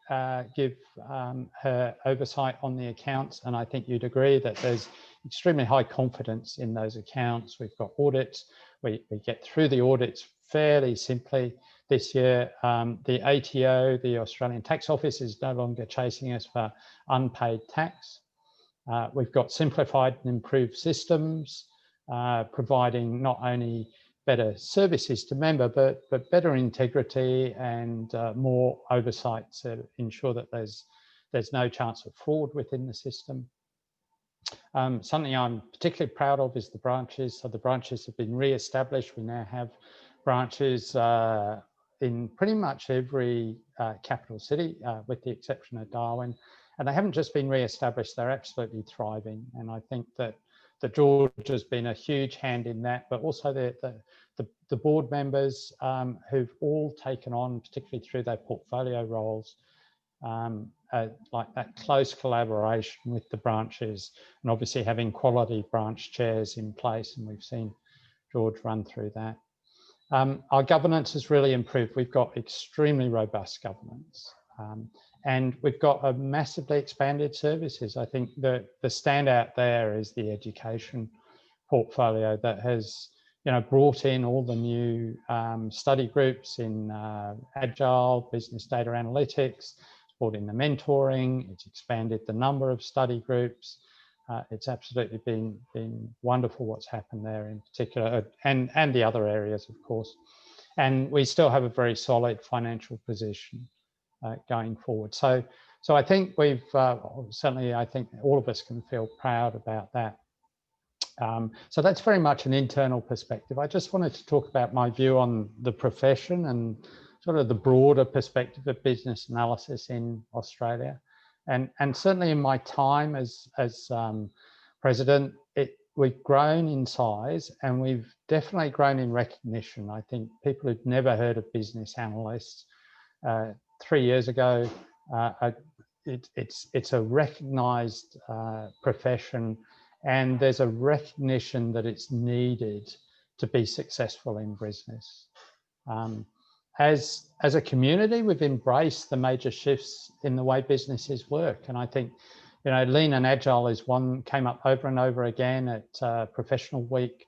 give her oversight on the accounts, and I think you'd agree that there's extremely high confidence in those accounts. We've got audits. We get through the audits fairly simply this year. The ATO, the Australian Tax Office, is no longer chasing us for unpaid tax. We've got simplified and improved systems, providing not only better services to member, but better integrity and more oversight to ensure that there's no chance of fraud within the system. Something I'm particularly proud of is the branches. So the branches have been re-established. We now have branches in pretty much every capital city, with the exception of Darwin. And they haven't just been re-established, they're absolutely thriving. And I think that George has been a huge hand in that, but also the board members who've all taken on, particularly through their portfolio roles, like that close collaboration with the branches, and obviously having quality branch chairs in place, and we've seen George run through that. Our governance has really improved. We've got extremely robust governance. And we've got a massively expanded services. I think the standout there is the education portfolio that has, brought in all the new study groups in Agile, business data analytics, it's brought in the mentoring, it's expanded the number of study groups. It's absolutely been wonderful what's happened there in particular, and the other areas, of course. And we still have a very solid financial position going forward. So I think we've certainly, I think all of us can feel proud about that. So that's very much an internal perspective. I just wanted to talk about my view on the profession and sort of the broader perspective of business analysis in Australia. And certainly in my time as president, we've grown in size, and we've definitely grown in recognition. I think people who've never heard of business analysts 3 years ago, it's a recognised profession, and there's a recognition that it's needed to be successful in business. As a community, we've embraced the major shifts in the way businesses work, and I think, you know, lean and agile is one came up over and over again at Professional Week.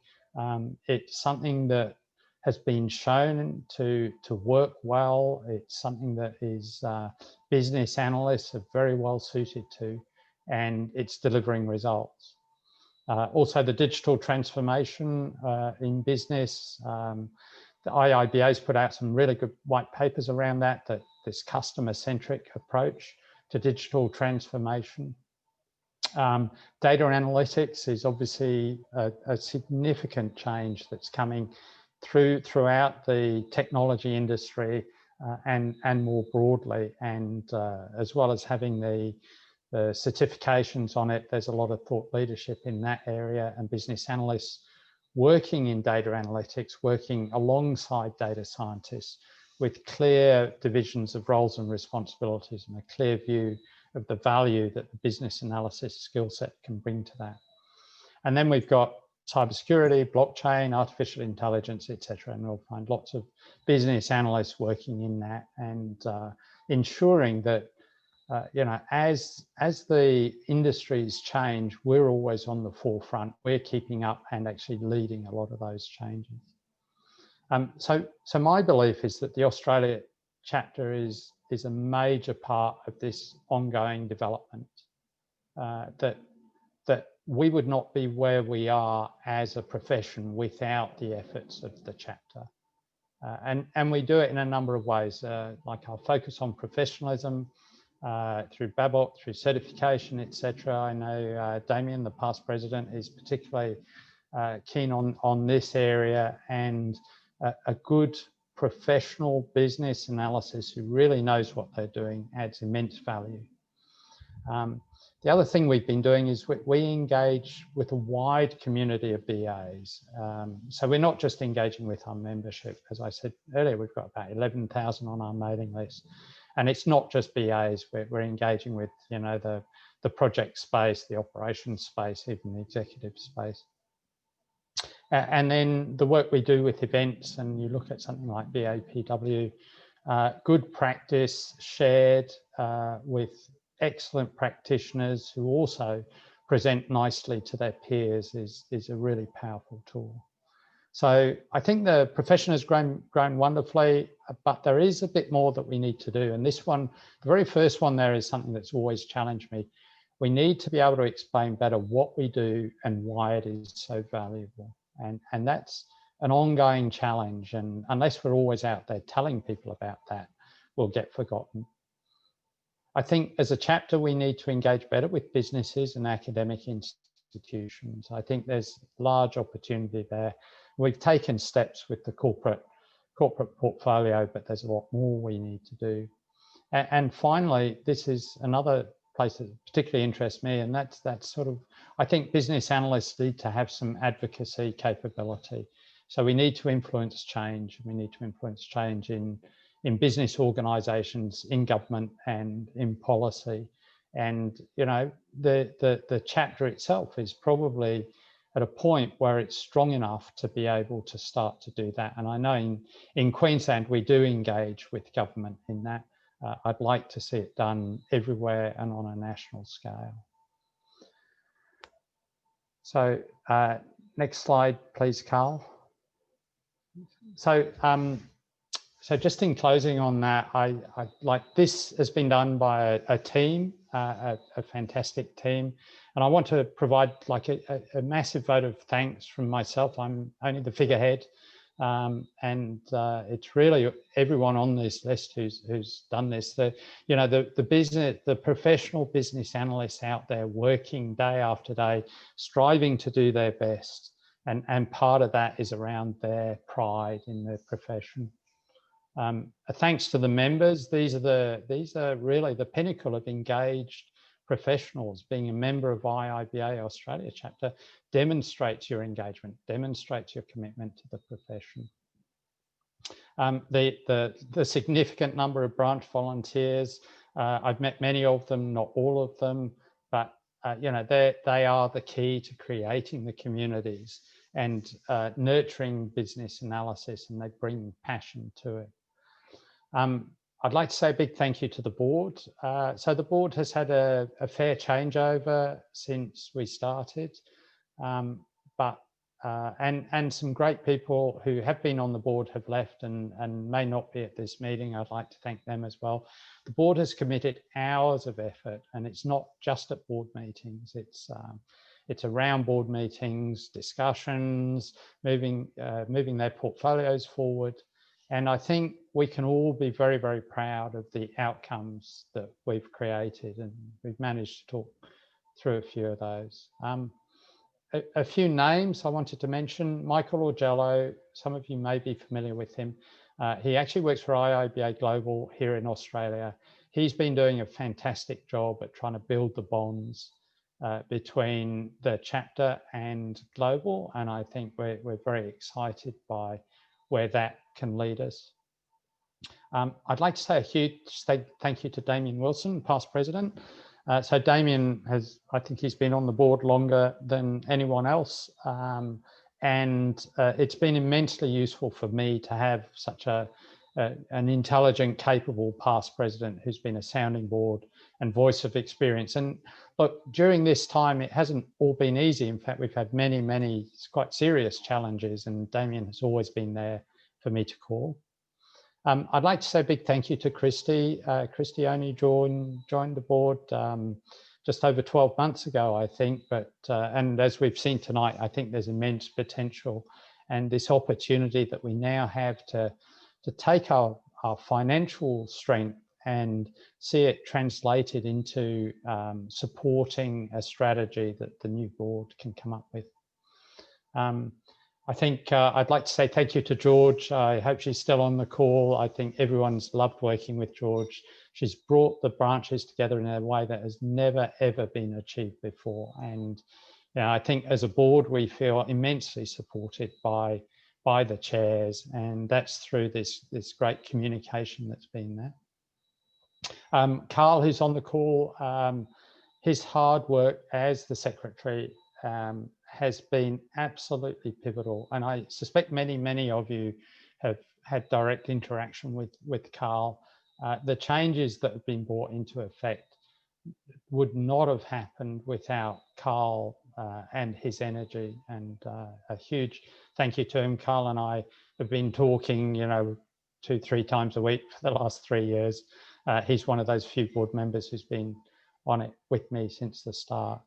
It's something that has been shown to work well. It's something that is business analysts are very well suited to, and it's delivering results. Also, the digital transformation in business. The IIBA has put out some really good white papers around that, this customer-centric approach to digital transformation. Data analytics is obviously a significant change that's coming throughout the technology industry and more broadly, and as well as having the certifications on it, there's a lot of thought leadership in that area, and business analysts working in data analytics, working alongside data scientists with clear divisions of roles and responsibilities and a clear view of the value that the business analysis skill set can bring to that. And then we've got cybersecurity, blockchain, artificial intelligence, etc. And we'll find lots of business analysts working in that, and ensuring that you know, as the industries change, we're always on the forefront. We're keeping up and actually leading a lot of those changes. So my belief is that the Australia chapter is a major part of this ongoing development. That we would not be where we are as a profession without the efforts of the chapter. And we do it in a number of ways, like our focus on professionalism, through BABOT, through certification, etc. I know Damien, the past president, is particularly keen on this area, and a good professional business analysis who really knows what they're doing adds immense value. The other thing we've been doing is we engage with a wide community of BAs. So we're not just engaging with our membership. As I said earlier, we've got about 11,000 on our mailing list. And it's not just BAs, we're engaging with, you know, the project space, the operations space, even the executive space. And then the work we do with events, and you look at something like BAPW, good practice shared with excellent practitioners who also present nicely to their peers is a really powerful tool. So I think the profession has grown wonderfully, but there is a bit more that we need to do. And this one, the very first one there, is something that's always challenged me. We need to be able to explain better what we do and why it is so valuable. And that's an ongoing challenge. And unless we're always out there telling people about that, we'll get forgotten. I think as a chapter, we need to engage better with businesses and academic institutions. I think there's large opportunity there. We've taken steps with the corporate portfolio, but there's a lot more we need to do. And finally, this is another place that particularly interests me, and that's sort of, I think business analysts need to have some advocacy capability. So we need to influence change. We need to influence change in business organisations, in government, and in policy. And you know, the chapter itself is probably at a point where it's strong enough to be able to start to do that. And I know in Queensland, we do engage with government in that. I'd like to see it done everywhere and on a national scale. So next slide, please, Carl. So, so just in closing on that, I like this has been done by a team, a fantastic team. And I want to provide like a massive vote of thanks from myself. I'm only the figurehead. And it's really everyone on this list who's done this. You know, the professional business analysts out there working day after day, striving to do their best. And part of that is around their pride in their profession. Thanks to the members. These are really the pinnacle of engaged professionals. Being a member of IIBA Australia chapter demonstrates your engagement, demonstrates your commitment to the profession. The significant number of branch volunteers, I've met many of them, not all of them, but you know, they are the key to creating the communities and nurturing business analysis, and they bring passion to it. I'd like to say a big thank you to the board. So the board has had a fair changeover since we started, and some great people who have been on the board have left and may not be at this meeting. I'd like to thank them as well. The board has committed hours of effort, and it's not just at board meetings. It's around board meetings, discussions, moving their portfolios forward. And I think we can all be very, very proud of the outcomes that we've created, and we've managed to talk through a few of those. A few names I wanted to mention. Michael Orgello, some of you may be familiar with him. He actually works for IIBA Global here in Australia. He's been doing a fantastic job at trying to build the bonds between the chapter and Global, and I think we're very excited by where that can lead us. I'd like to say a huge thank you to Damien Wilson, past president. So Damien has, I think he's been on the board longer than anyone else. And it's been immensely useful for me to have such an intelligent, capable past president who's been a sounding board and voice of experience. And look, during this time, it hasn't all been easy. In fact, we've had many, many quite serious challenges, and Damien has always been there for me to call. I'd like to say a big thank you to Christy. Christy only joined the board just over 12 months ago, I think. But and as we've seen tonight, I think there's immense potential, and this opportunity that we now have to take our financial strength and see it translated into supporting a strategy that the new board can come up with. I think I'd like to say thank you to George. I hope she's still on the call. I think everyone's loved working with George. She's brought the branches together in a way that has never, ever been achieved before. And you know, I think as a board, we feel immensely supported by the chairs, and that's through this great communication that's been there. Carl, who's on the call, his hard work as the secretary has been absolutely pivotal, and I suspect many, many of you have had direct interaction with Carl. The changes that have been brought into effect would not have happened without Carl and his energy, and a huge thank you to him. Carl and I have been talking, you know, 2-3 times a week for the last 3 years. He's one of those few board members who's been on it with me since the start.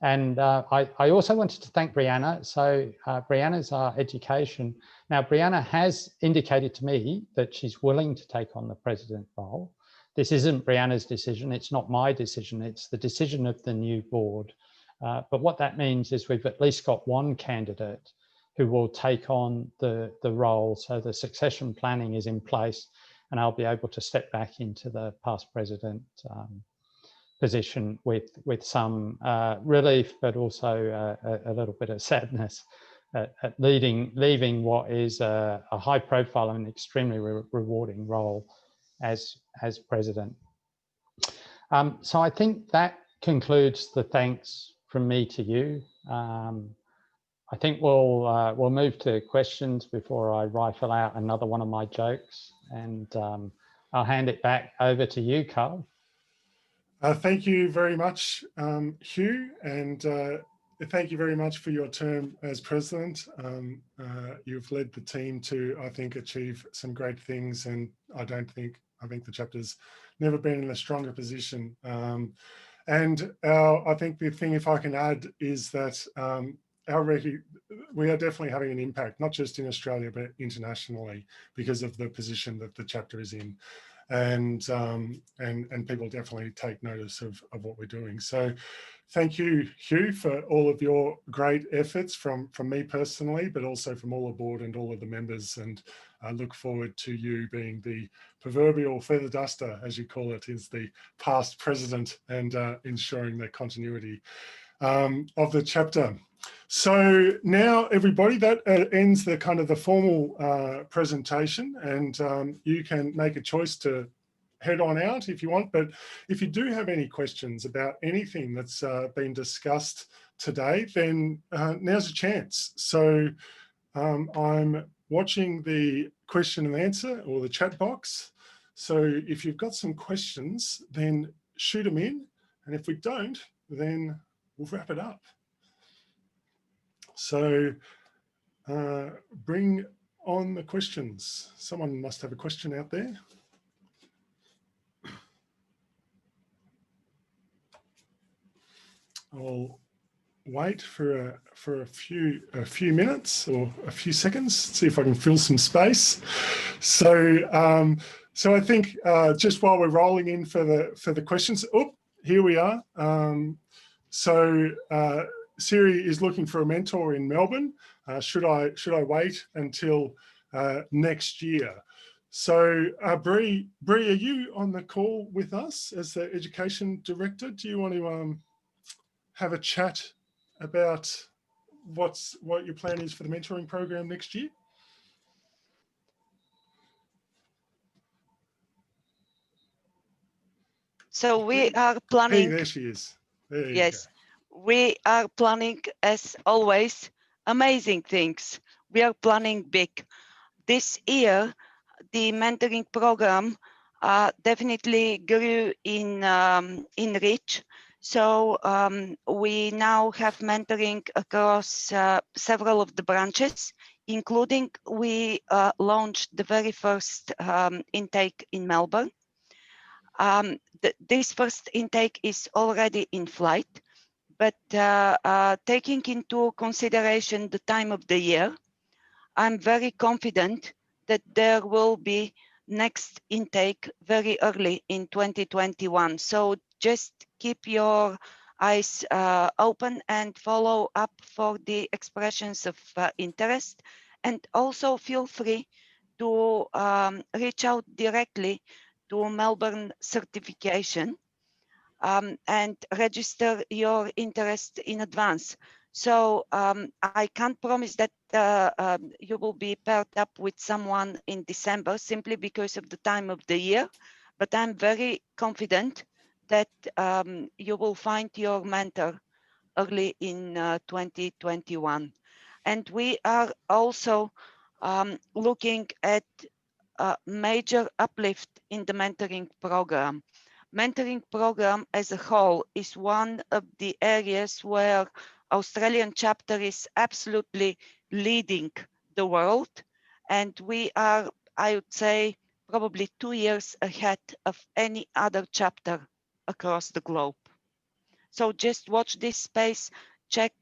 And I also wanted to thank Brianna. So Brianna's our education. Now, Brianna has indicated to me that she's willing to take on the president role. This isn't Brianna's decision. It's not my decision. It's the decision of the new board. But what that means is we've at least got one candidate who will take on the role. So the succession planning is in place, and I'll be able to step back into the past president position with some relief, but also a little bit of sadness at leaving what is a high profile and extremely rewarding role as president. So I think that concludes the thanks from me to you. I think we'll move to questions before I rifle out another one of my jokes, and I'll hand it back over to you, Carl. Thank you very much, Hugh, and thank you very much for your term as president. You've led the team to, I think, achieve some great things, and I think the chapter's never been in a stronger position. And I think the thing, if I can add, is that we are definitely having an impact, not just in Australia, but internationally, because of the position that the chapter is in. And people definitely take notice of what we're doing. So thank you, Hugh, for all of your great efforts from me personally, but also from all the board and all of the members. And I look forward to you being the proverbial feather duster, as you call it, is the past president, and ensuring the continuity of the chapter. So now, everybody, that ends the kind of the formal presentation, and you can make a choice to head on out if you want. But if you do have any questions about anything that's been discussed today, then now's a chance. So I'm watching the question and answer, or the chat box. So if you've got some questions, then shoot them in. And if we don't, then we'll wrap it up. So bring on the questions. Someone must have a question out there. I'll wait for a few minutes or a few seconds, see if I can fill some space. So so I think just while we're rolling in for the questions, here we are. Siri is looking for a mentor in Melbourne. Should I wait until next year? So Bree, are you on the call with us as the Education Director? Do you want to have a chat about what your plan is for the mentoring program next year? So we are planning. Hey, there she is. There you yes, we are planning, as always, amazing things. We are planning big. This year, the mentoring program definitely grew in reach. So we now have mentoring across several of the branches, including we launched the very first intake in Melbourne. This first intake is already in flight, but taking into consideration the time of the year, I'm very confident that there will be next intake very early in 2021. So just keep your eyes open and follow up for the expressions of interest, and also feel free to reach out directly to Melbourne certification and register your interest in advance. So I can't promise that you will be paired up with someone in December simply because of the time of the year, but I'm very confident that you will find your mentor early in 2021. And we are also looking at a major uplift in the mentoring program. Mentoring program as a whole is one of the areas where Australian chapter is absolutely leading the world. And we are, I would say, probably 2 years ahead of any other chapter across the globe. So just watch this space, check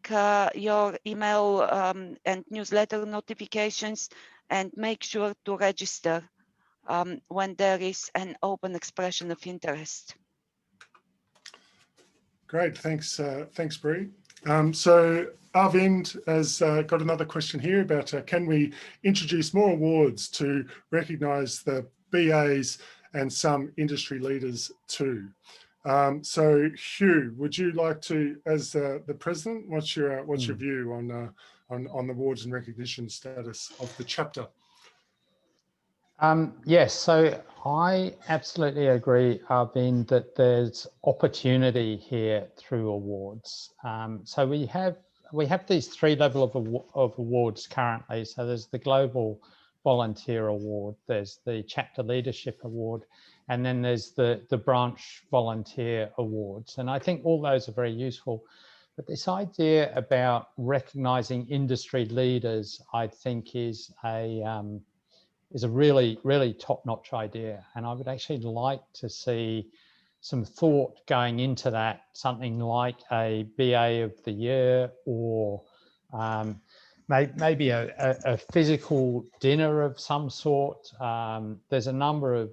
your email and newsletter notifications, and make sure to register when there is an open expression of interest. Great, thanks, thanks, Bree. So Arvind has got another question here about can we introduce more awards to recognise the BAs and some industry leaders too? So Hugh, would you like to, as the president, what's your view on the awards and recognition status of the chapter? Yes, so I absolutely agree, Arvind, that there's opportunity here through awards. So we have these 3 levels of awards currently. So there's the Global Volunteer Award, there's the Chapter Leadership Award, and then there's the Branch Volunteer Awards. And I think all those are very useful. But this idea about recognising industry leaders, I think, is a really, really top-notch idea. And I would actually like to see some thought going into that, something like a BA of the Year, or maybe a physical dinner of some sort. There's a number of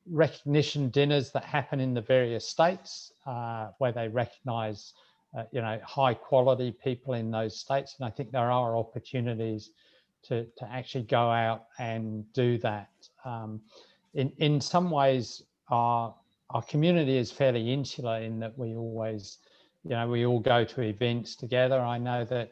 recognition dinners that happen in the various states where they recognise high quality people in those states. And I think there are opportunities to actually go out and do that. In some ways, our community is fairly insular in that we always, we all go to events together. I know that,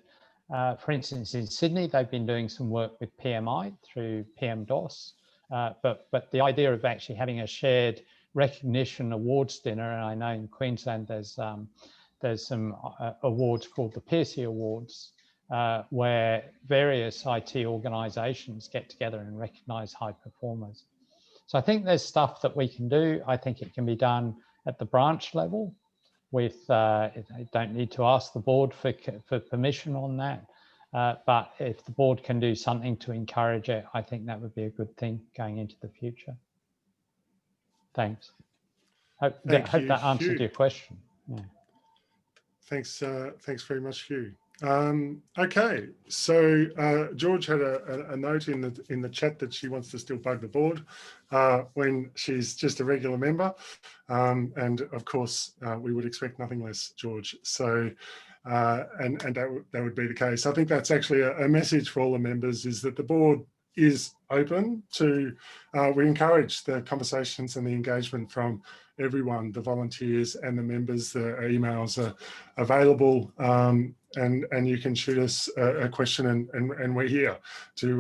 for instance, in Sydney, they've been doing some work with PMI through PMDOS, but the idea of actually having a shared recognition awards dinner, and I know in Queensland there's some awards called the Piercy Awards, where various IT organisations get together and recognise high performers. So I think there's stuff that we can do. I think it can be done at the branch level with, you don't need to ask the board for permission on that. But if the board can do something to encourage it, I think that would be a good thing going into the future. Thanks. Hope that answered your question. Yeah. Thanks very much, Hugh. Okay, so George had a note in the chat that she wants to still bug the board when she's just a regular member, and of course we would expect nothing less, George. So and that would be the case. I think that's actually a message for all the members, is that the board is open to, we encourage the conversations and the engagement from everyone, the volunteers and the members. The emails are available, and you can shoot us a question, and we're here to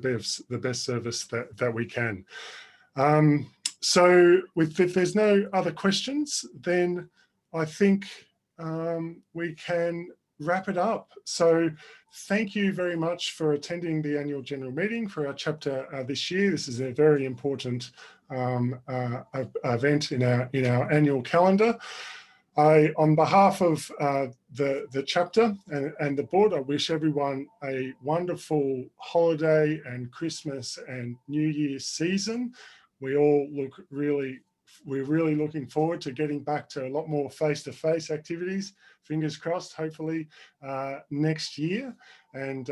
be of the best service that we can. So if there's no other questions, then I think we can wrap it up. So thank you very much for attending the annual general meeting for our chapter this year. This is a very important event in our annual calendar. On behalf of the chapter and the board, I wish everyone a wonderful holiday and Christmas and New Year season. We're really looking forward to getting back to a lot more face-to-face activities. Fingers crossed, hopefully next year, and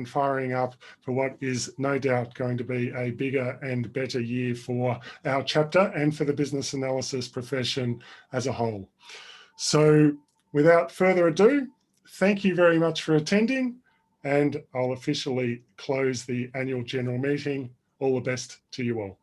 firing up for what is no doubt going to be a bigger and better year for our chapter and for the business analysis profession as a whole. So without further ado, thank you very much for attending, and I'll officially close the annual general meeting. All the best to you all.